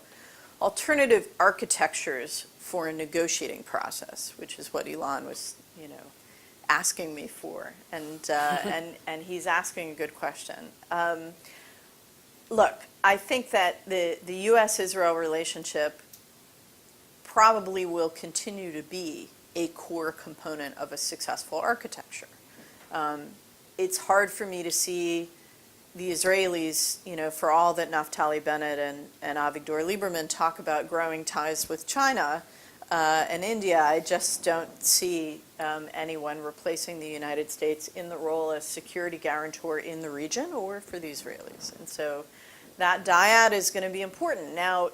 alternative architectures for a negotiating process, which is what Elon was, asking me for, and he's asking a good question. Look, I think that the U.S.-Israel relationship probably will continue to be a core component of a successful architecture. It's hard for me to see the Israelis, for all that Naftali Bennett and Avigdor Lieberman talk about growing ties with China and India, I just don't see anyone replacing the United States in the role as security guarantor in the region or for the Israelis. And so that dyad is going to be important. Now,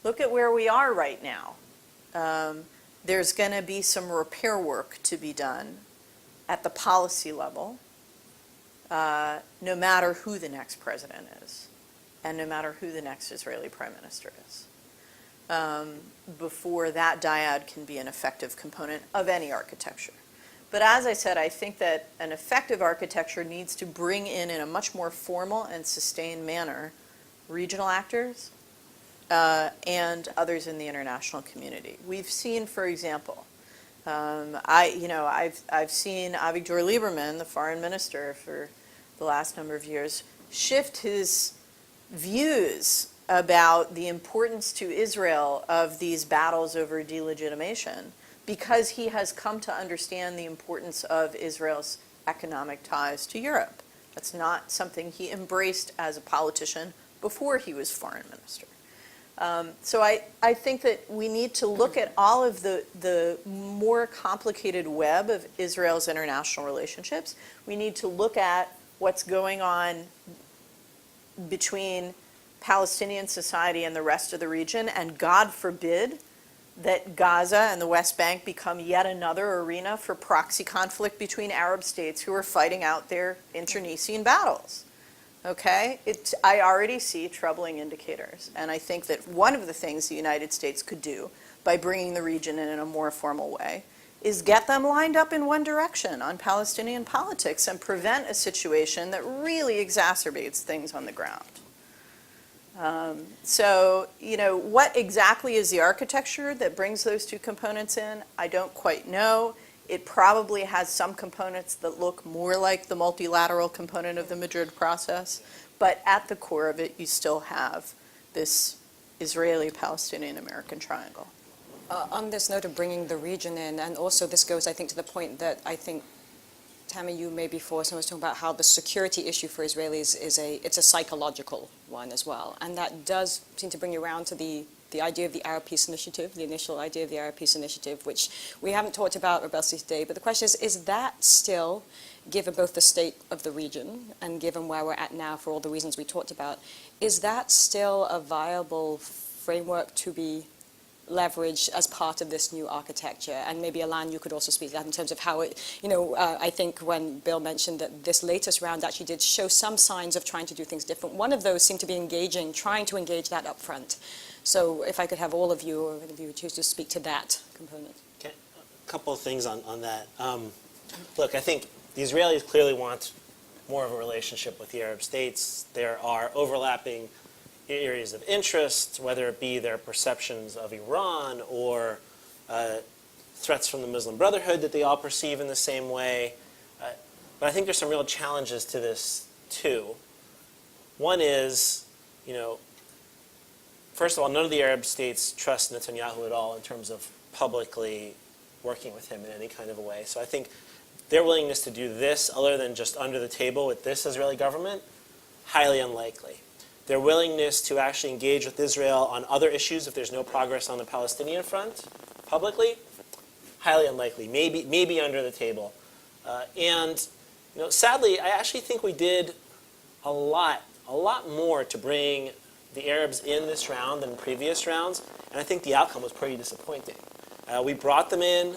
look at where we are right now. There's going to be some repair work to be done at the policy level, no matter who the next president is, and no matter who the next Israeli prime minister is, before that dyad can be an effective component of any architecture. But as I said, I think that an effective architecture needs to bring in a much more formal and sustained manner regional actors and others in the international community. We've seen, for example, I've seen Avigdor Lieberman, the foreign minister for the last number of years, shift his views about the importance to Israel of these battles over delegitimation because he has come to understand the importance of Israel's economic ties to Europe, That's not something he embraced as a politician before he was foreign minister. So I think that we need to look at all of the more complicated web of Israel's international relationships. We need to look at what's going on between Palestinian society and the rest of the region, and God forbid that Gaza and the West Bank become yet another arena for proxy conflict between Arab states who are fighting out their internecine battles. Okay? I already see troubling indicators, and I think that one of the things the United States could do by bringing the region in a more formal way is get them lined up in one direction on Palestinian politics and prevent a situation that really exacerbates things on the ground. So, you know, what exactly is the architecture that brings those two components in? I don't quite know. It probably has some components that look more like the multilateral component of the Madrid process, but at the core of it, you still have this Israeli-Palestinian American triangle. On this note of bringing the region in, and also this goes, I think, to the point that I think, Tammy, you made before, someone was talking about how the security issue for Israelis it's a psychological one as well. And that does seem to bring you around to the idea of the Arab Peace Initiative, the initial idea of the Arab Peace Initiative, which we haven't talked about robustly today. But the question is that still, given both the state of the region and given where we're at now for all the reasons we talked about, is that still a viable framework to be leveraged as part of this new architecture? And maybe, Alan, you could also speak to that in terms of how it, you know, I think when Bill mentioned that this latest round actually did show some signs of trying to do things different. One of those seemed to be trying to engage that up front. So if I could have all of you, or if you would choose to speak to that component. Okay, a couple of things on that. Look, I think the Israelis clearly want more of a relationship with the Arab states. There are overlapping areas of interest, whether it be their perceptions of Iran or threats from the Muslim Brotherhood that they all perceive in the same way. But I think there's some real challenges to this, too. One is, you know, first of all, none of the Arab states trust Netanyahu at all in terms of publicly working with him in any kind of a way. So I think their willingness to do this, other than just under the table with this Israeli government, highly unlikely. Their willingness to actually engage with Israel on other issues if there's no progress on the Palestinian front, publicly, highly unlikely, maybe under the table. And you know, sadly, I actually think we did a lot more to bring the Arabs in this round than previous rounds, and I think the outcome was pretty disappointing. We brought them in.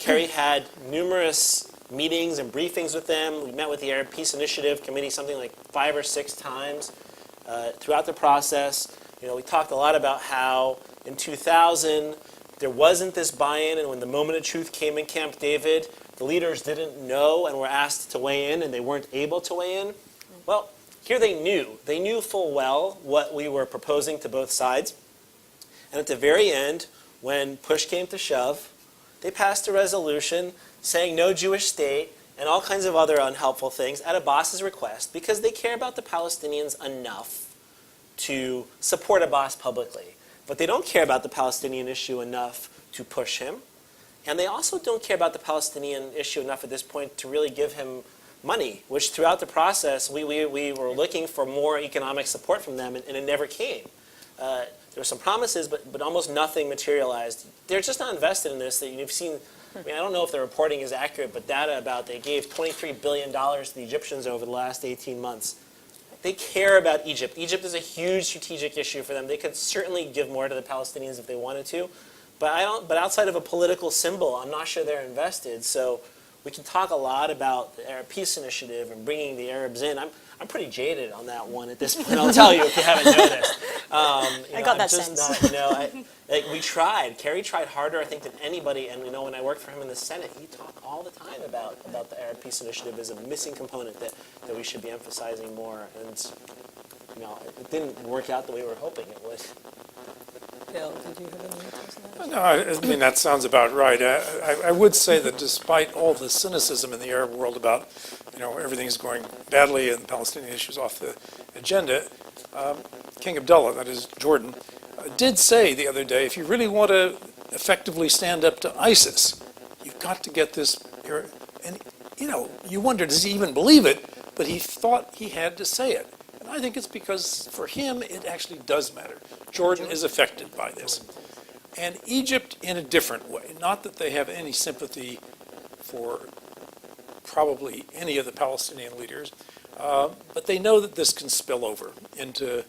Kerry had numerous meetings and briefings with them. We met with the Arab Peace Initiative Committee something like 5 or 6 times throughout the process. You know, we talked a lot about how in 2000 there wasn't this buy-in, and when the moment of truth came in Camp David, the leaders didn't know and were asked to weigh in, and they weren't able to weigh in. Well, here they knew. They knew full well what we were proposing to both sides. And at the very end, when push came to shove, they passed a resolution saying no Jewish state and all kinds of other unhelpful things at Abbas's request because they care about the Palestinians enough to support Abbas publicly. But they don't care about the Palestinian issue enough to push him. And they also don't care about the Palestinian issue enough at this point to really give him money, which throughout the process we were looking for more economic support from them, and it never came. There were some promises, but almost nothing materialized. They're just not invested in this. That you've seen. I mean, I don't know if the reporting is accurate, but data about they gave $23 billion to the Egyptians over the last 18 months. They care about Egypt. Egypt is a huge strategic issue for them. They could certainly give more to the Palestinians if they wanted to, but outside of a political symbol, I'm not sure they're invested. So we can talk a lot about the Arab Peace Initiative and bringing the Arabs in. I'm pretty jaded on that one at this point. I'll tell you if you haven't noticed. I got that sense. We tried. Kerry tried harder, I think, than anybody. And you know, when I worked for him in the Senate, he talked all the time about the Arab Peace Initiative as a missing component that we should be emphasizing more. And you know, it didn't work out the way we were hoping it would. Bill, did you have any thoughts on that? No, I mean, that sounds about right. I would say that despite all the cynicism in the Arab world about, you know, everything's going badly and the Palestinian issue's off the agenda, King Abdullah, that is Jordan, did say the other day, if you really want to effectively stand up to ISIS, you've got to get this. And, you know, you wonder, does he even believe it? but he thought he had to say it. And I think it's because for him, it actually does matter. Jordan is affected by this. And Egypt in a different way. Not that they have any sympathy for probably any of the Palestinian leaders, but they know that this can spill over into,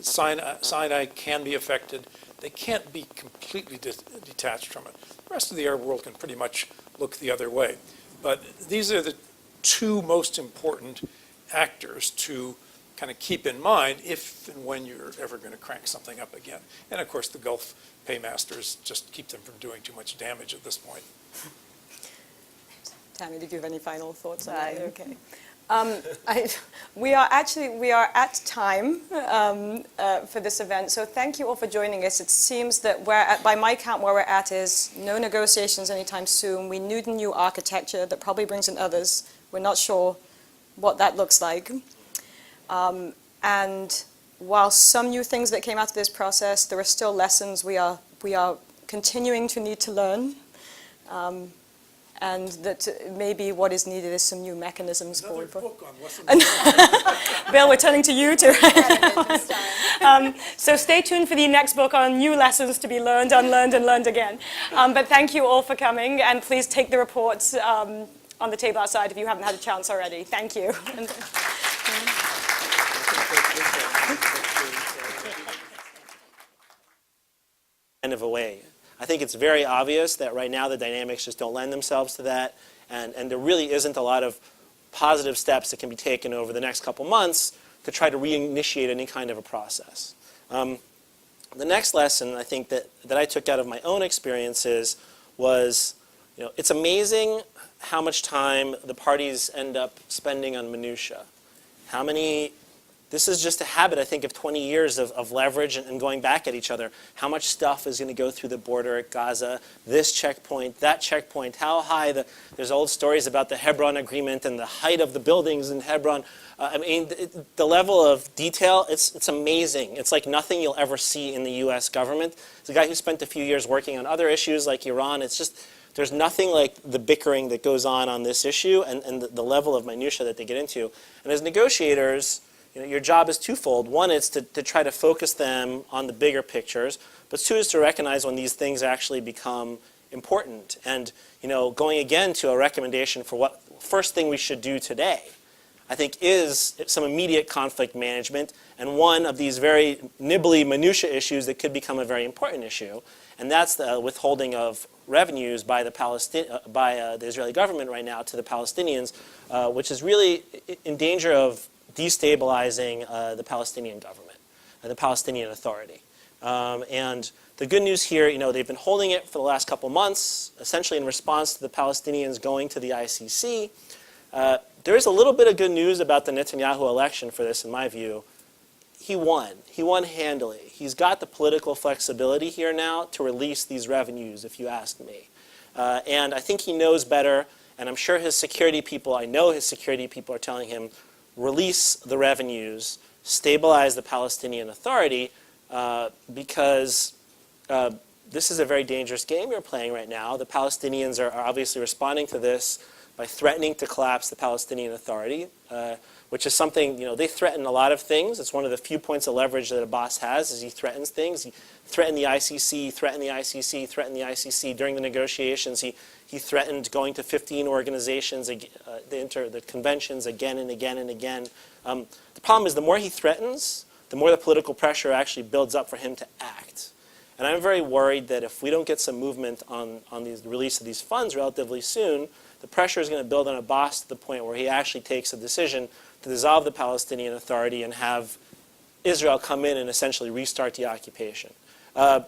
Sinai can be affected. They can't be completely detached from it. The rest of the Arab world can pretty much look the other way. But these are the two most important actors to kind of keep in mind if and when you're ever going to crank something up again. And of course, the Gulf paymasters just keep them from doing too much damage at this point. Tammy, did you have any final thoughts on that? Okay. We are at time for this event, so thank you all for joining us. It seems that by my count, where we're at is no negotiations anytime soon. We need a new architecture that probably brings in others. We're not sure what that looks like. And while some new things that came out of this process, there are still lessons we are continuing to need to learn. And that maybe what is needed is some new mechanisms Another for book on lessons. Bill, we're turning to you too. So stay tuned for the next book on new lessons to be learned, unlearned, and learned again. But thank you all for coming, and please take the reports on the table outside if you haven't had a chance already. Thank you. Kind of a way. I think it's very obvious that right now the dynamics just don't lend themselves to that, and there really isn't a lot of positive steps that can be taken over the next couple months to try to reinitiate any kind of a process. The next lesson I think that I took out of my own experiences was, it's amazing how much time the parties end up spending on minutia. This is just a habit, I think, of 20 years of leverage and going back at each other. How much stuff is going to go through the border at Gaza, this checkpoint, that checkpoint, how high there's old stories about the Hebron Agreement and the height of the buildings in Hebron. The level of detail, it's amazing. It's like nothing you'll ever see in the U.S. government. It's a guy who spent a few years working on other issues like Iran. It's just, there's nothing like the bickering that goes on this issue and the level of minutia that they get into. And as negotiators, your job is twofold. One is to try to focus them on the bigger pictures, but two is to recognize when these things actually become important. And going again to a recommendation for what first thing we should do today, I think is some immediate conflict management and one of these very nibbly minutia issues that could become a very important issue, and that's the withholding of revenues by the Israeli government right now to the Palestinians, which is really in danger of destabilizing the Palestinian government, the Palestinian Authority. And the good news here, they've been holding it for the last couple months, essentially in response to the Palestinians going to the ICC. There is a little bit of good news about the Netanyahu election for this, in my view. He won. He won handily. He's got the political flexibility here now to release these revenues, if you ask me. And I think he knows better, and I'm sure his security people, I know his security people are telling him, release the revenues, stabilize the Palestinian Authority, because this is a very dangerous game you're playing right now. The Palestinians are obviously responding to this by threatening to collapse the Palestinian Authority, which is something, they threaten a lot of things. It's one of the few points of leverage that a boss has, is he threatens things. He threatened the ICC, threatened the ICC, threatened the ICC. During the negotiations, he threatened going to 15 organizations, the conventions again and again and again. The problem is the more he threatens, the more the political pressure actually builds up for him to act. And I'm very worried that if we don't get some movement on the release of these funds relatively soon, the pressure is going to build on Abbas to the point where he actually takes a decision to dissolve the Palestinian Authority and have Israel come in and essentially restart the occupation. I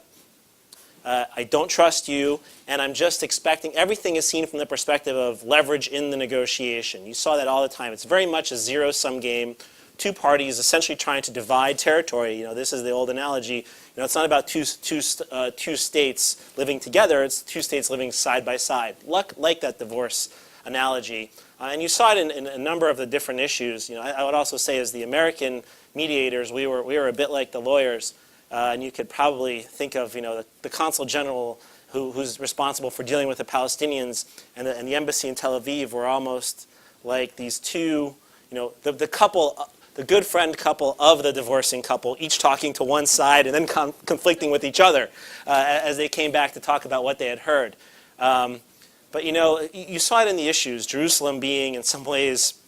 don't trust you, and I'm just expecting, everything is seen from the perspective of leverage in the negotiation. You saw that all the time. It's very much a zero-sum game. Two parties essentially trying to divide territory. This is the old analogy. It's not about two states living together. It's two states living side by side, like that divorce analogy. And you saw it in a number of the different issues. I would also say, as the American mediators, we were a bit like the lawyers. And you could probably think of, the consul general who's responsible for dealing with the Palestinians and the embassy in Tel Aviv were almost like these two the couple, the good friend couple of the divorcing couple, each talking to one side and then conflicting with each other as they came back to talk about what they had heard. But you saw it in the issues, Jerusalem being in some ways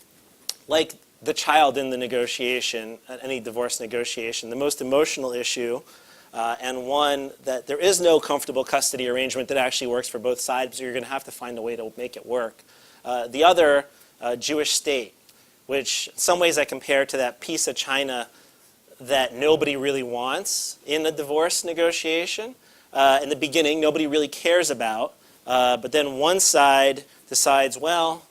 like the child in the negotiation, any divorce negotiation, the most emotional issue, and one that there is no comfortable custody arrangement that actually works for both sides, so you're going to have to find a way to make it work. The other, Jewish state, which in some ways I compare to that piece of China that nobody really wants in a divorce negotiation. In the beginning, nobody really cares about, but then one side decides, well,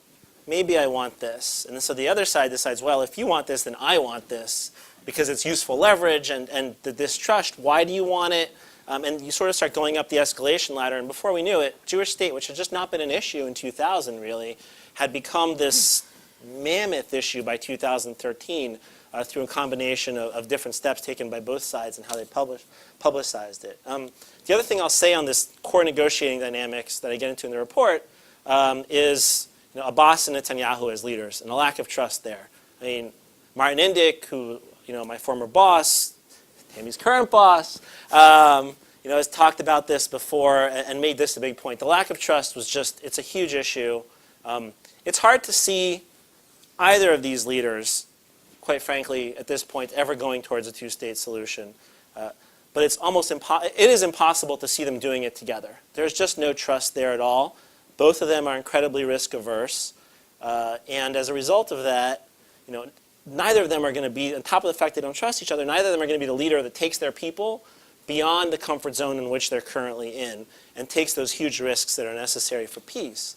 maybe I want this. And so the other side decides, well, if you want this, then I want this, because it's useful leverage and the distrust. Why do you want it? And you sort of start going up the escalation ladder. And before we knew it, Jewish state, which had just not been an issue in 2000 really, had become this mammoth issue by 2013 through a combination of different steps taken by both sides and how they publicized it. The other thing I'll say on this core negotiating dynamics that I get into in the report is Abbas and Netanyahu as leaders, and a lack of trust there. I mean, Martin Indyk, who, my former boss, Tammy's current boss, has talked about this before and made this a big point. The lack of trust was just, it's a huge issue. It's hard to see either of these leaders, quite frankly, at this point, ever going towards a two-state solution. But it's almost it is impossible to see them doing it together. There's just no trust there at all. Both of them are incredibly risk-averse, and as a result of that, neither of them are going to be, on top of the fact they don't trust each other, neither of them are going to be the leader that takes their people beyond the comfort zone in which they're currently in and takes those huge risks that are necessary for peace.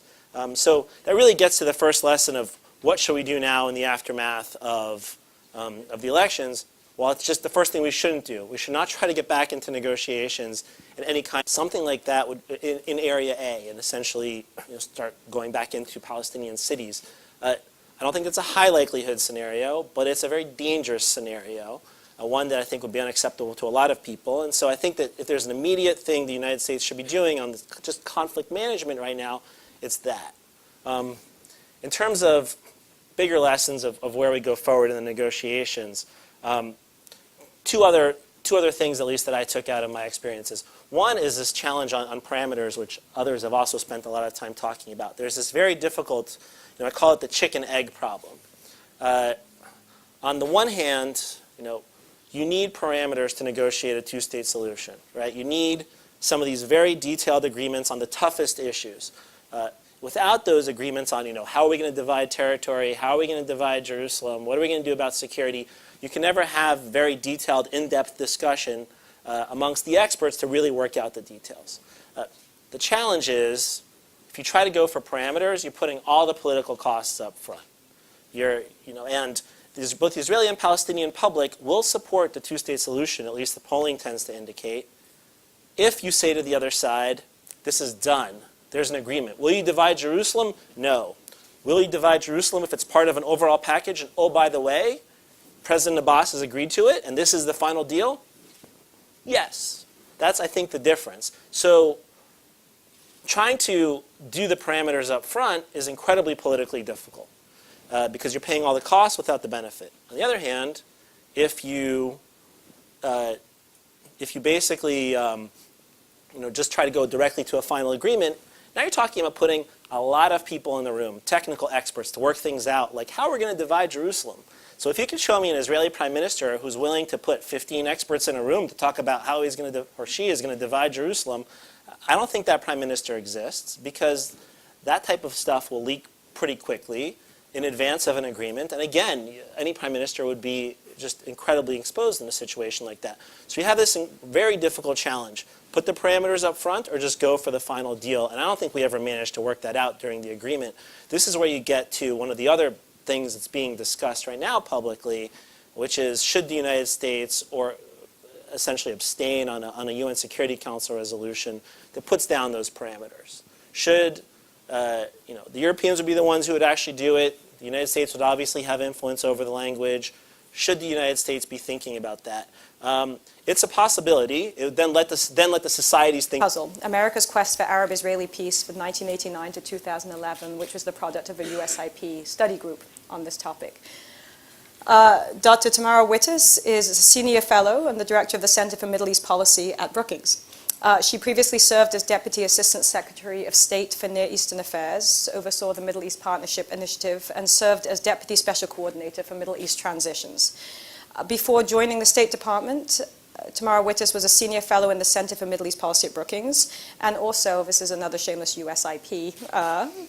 So that really gets to the first lesson of what should we do now in the aftermath of the elections. Well, it's just the first thing we shouldn't do. We should not try to get back into negotiations in any kind. Something like that would in Area A, and essentially start going back into Palestinian cities. I don't think it's a high likelihood scenario, but it's a very dangerous scenario, one that I think would be unacceptable to a lot of people. And so I think that if there's an immediate thing the United States should be doing on just conflict management right now, it's that. In terms of bigger lessons of where we go forward in the negotiations, two other things, at least, that I took out of my experiences. One is this challenge on parameters, which others have also spent a lot of time talking about. There's this very difficult, I call it the chicken-egg problem. On the one hand, you need parameters to negotiate a two-state solution, right? You need some of these very detailed agreements on the toughest issues. Without those agreements on, how are we going to divide territory, how are we going to divide Jerusalem, what are we going to do about security, you can never have very detailed, in-depth discussion amongst the experts to really work out the details. The challenge is, if you try to go for parameters, you're putting all the political costs up front. And both the Israeli and Palestinian public will support the two-state solution, at least the polling tends to indicate, if you say to the other side, this is done. There's an agreement. Will you divide Jerusalem? No. Will you divide Jerusalem if it's part of an overall package? And oh, by the way, President Abbas has agreed to it, and this is the final deal? Yes. That's, I think, the difference. So trying to do the parameters up front is incredibly politically difficult because you're paying all the costs without the benefit. On the other hand, if you basically just try to go directly to a final agreement, now you're talking about putting a lot of people in the room, technical experts, to work things out, like how we're going to divide Jerusalem. So if you can show me an Israeli prime minister who's willing to put 15 experts in a room to talk about how he's going to, or she is going to divide Jerusalem, I don't think that prime minister exists, because that type of stuff will leak pretty quickly in advance of an agreement. And again, any prime minister would be just incredibly exposed in a situation like that. So you have this very difficult challenge. Put the parameters up front or just go for the final deal. And I don't think we ever managed to work that out during the agreement. This is where you get to one of the other things that's being discussed right now publicly, which is, should the United States or essentially abstain on a UN Security Council resolution that puts down those parameters? Should the Europeans would be the ones who would actually do it. The United States would obviously have influence over the language. should the United States be thinking about that? It's a possibility. It would then let the societies think. Puzzle, America's Quest for Arab-Israeli Peace from 1989 to 2011, which was the product of a USIP study group on this topic. Dr. Tamara Wittis is a senior fellow and the director of the Center for Middle East Policy at Brookings. She previously served as Deputy Assistant Secretary of State for Near Eastern Affairs, oversaw the Middle East Partnership Initiative, and served as Deputy Special Coordinator for Middle East Transitions. Before joining the State Department, Tamara Wittis was a senior fellow in the Center for Middle East Policy at Brookings, and also, this is another shameless USIP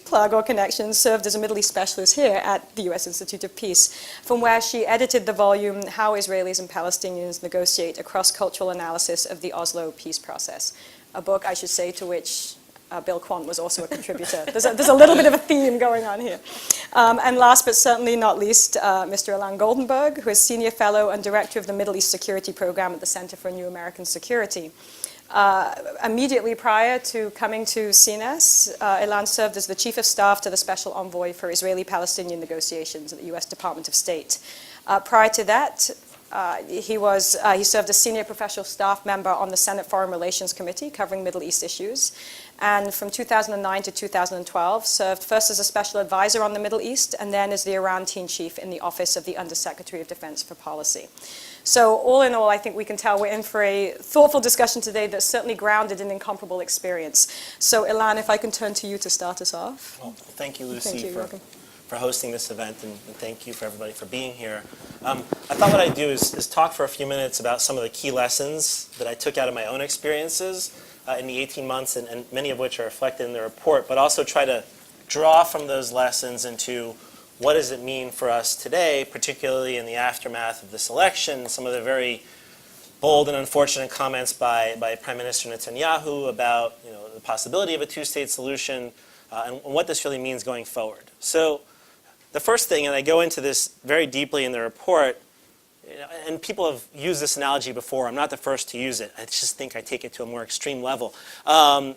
plug or connection, served as a Middle East specialist here at the U.S. Institute of Peace, from where she edited the volume, How Israelis and Palestinians Negotiate, a Cross-Cultural Analysis of the Oslo Peace Process, a book, I should say, to which Bill Quandt was also a contributor. There's a little bit of a theme going on here. And last but certainly not least, Mr. Ilan Goldenberg, who is Senior Fellow and Director of the Middle East Security Program at the Center for New American Security. Immediately prior to coming to CNES, Ilan served as the Chief of Staff to the Special Envoy for Israeli-Palestinian negotiations at the U.S. Department of State. Prior to that, he served as Senior Professional Staff Member on the Senate Foreign Relations Committee covering Middle East issues. And from 2009 to 2012, served first as a Special Advisor on the Middle East and then as the Iran Team Chief in the Office of the Undersecretary of Defense for Policy. So all in all, I think we can tell we're in for a thoughtful discussion today that's certainly grounded in incomparable experience. So Ilan, if I can turn to you to start us off. Well, thank you, Lucy, Thank you. for hosting this event, and thank you for everybody for being here. I thought what I'd do is talk for a few minutes about some of the key lessons that I took out of my own experiences in the 18 months, and many of which are reflected in the report, but also try to draw from those lessons into what does it mean for us today, particularly in the aftermath of this election, some of the very bold and unfortunate comments by Prime Minister Netanyahu about the possibility of a two-state solution, and what this really means going forward. So the first thing, and I go into this very deeply in the report, and people have used this analogy before, I'm not the first to use it, I just think I take it to a more extreme level,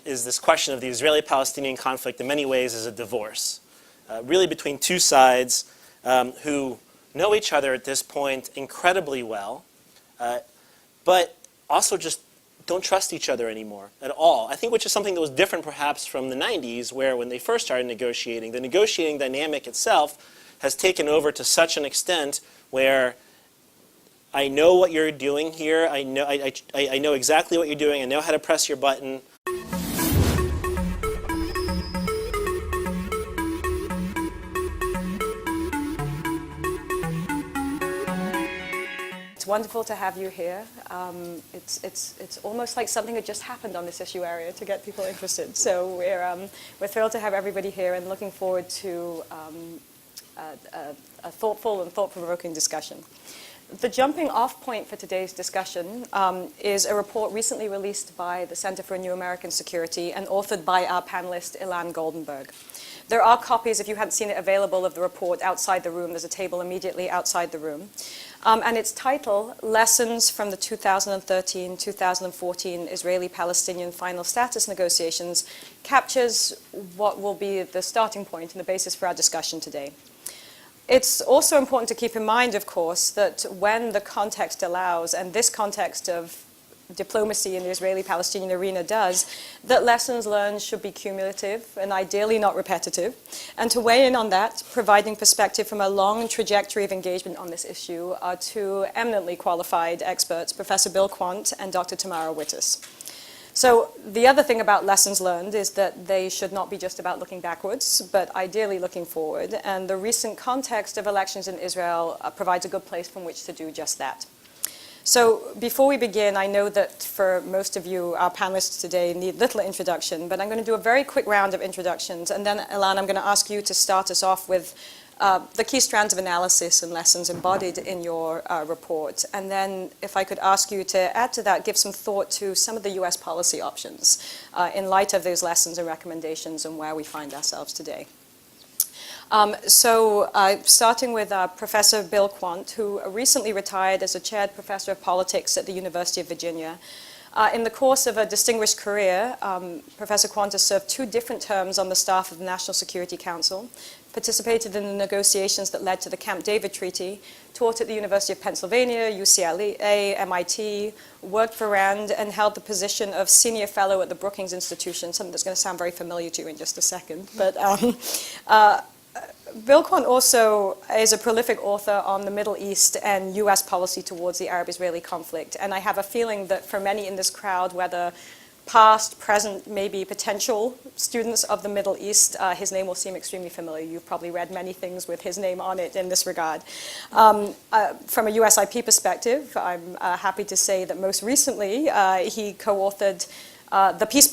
is this question of the Israeli-Palestinian conflict in many ways is a divorce. Really between two sides who know each other at this point incredibly well, but also just don't trust each other anymore at all. I think which is something that was different perhaps from the 90s, where when they first started negotiating, the negotiating dynamic itself has taken over to such an extent where I know what you're doing here, I know exactly what you're doing, I know how to press your button. It's wonderful to have you here. It's almost like something that just happened on this issue area to get people interested. So we're thrilled to have everybody here and looking forward to a thoughtful and thought-provoking discussion. The jumping off point for today's discussion is a report recently released by the Center for New American Security and authored by our panelist, Ilan Goldenberg. There are copies, if you hadn't seen it, available of the report outside the room. There's a table immediately outside the room. And its title, Lessons from the 2013-2014 Israeli-Palestinian Final Status Negotiations, captures what will be the starting point and the basis for our discussion today. It's also important to keep in mind, of course, that when the context allows, and this context of diplomacy in the Israeli-Palestinian arena does, that lessons learned should be cumulative and ideally not repetitive. And to weigh in on that, providing perspective from a long trajectory of engagement on this issue, are two eminently qualified experts, Professor Bill Quandt and Dr. Tamara Wittis. So the other thing about lessons learned is that they should not be just about looking backwards, but ideally looking forward. And the recent context of elections in Israel provides a good place from which to do just that. So before we begin, I know that for most of you, our panelists today need little introduction, but I'm going to do a very quick round of introductions. And then, Ilan, I'm going to ask you to start us off with the key strands of analysis and lessons embodied in your report. And then if I could ask you to add to that, give some thought to some of the US policy options in light of those lessons and recommendations and where we find ourselves today. Starting with Professor Bill Quandt, who recently retired as a chaired professor of politics at the University of Virginia. In the course of a distinguished career, Professor Quandt has served 2 different terms on the staff of the National Security Council, participated in the negotiations that led to the Camp David Treaty, taught at the University of Pennsylvania, UCLA, MIT, worked for RAND, and held the position of senior fellow at the Brookings Institution, something that's going to sound very familiar to you in just a second. But Bill Quandt also is a prolific author on the Middle East and U.S. policy towards the Arab-Israeli conflict. And I have a feeling that for many in this crowd, whether past, present, maybe potential students of the Middle East, his name will seem extremely familiar. You've probably read many things with his name on it in this regard. From a USIP perspective, I'm happy to say that most recently he co-authored the peace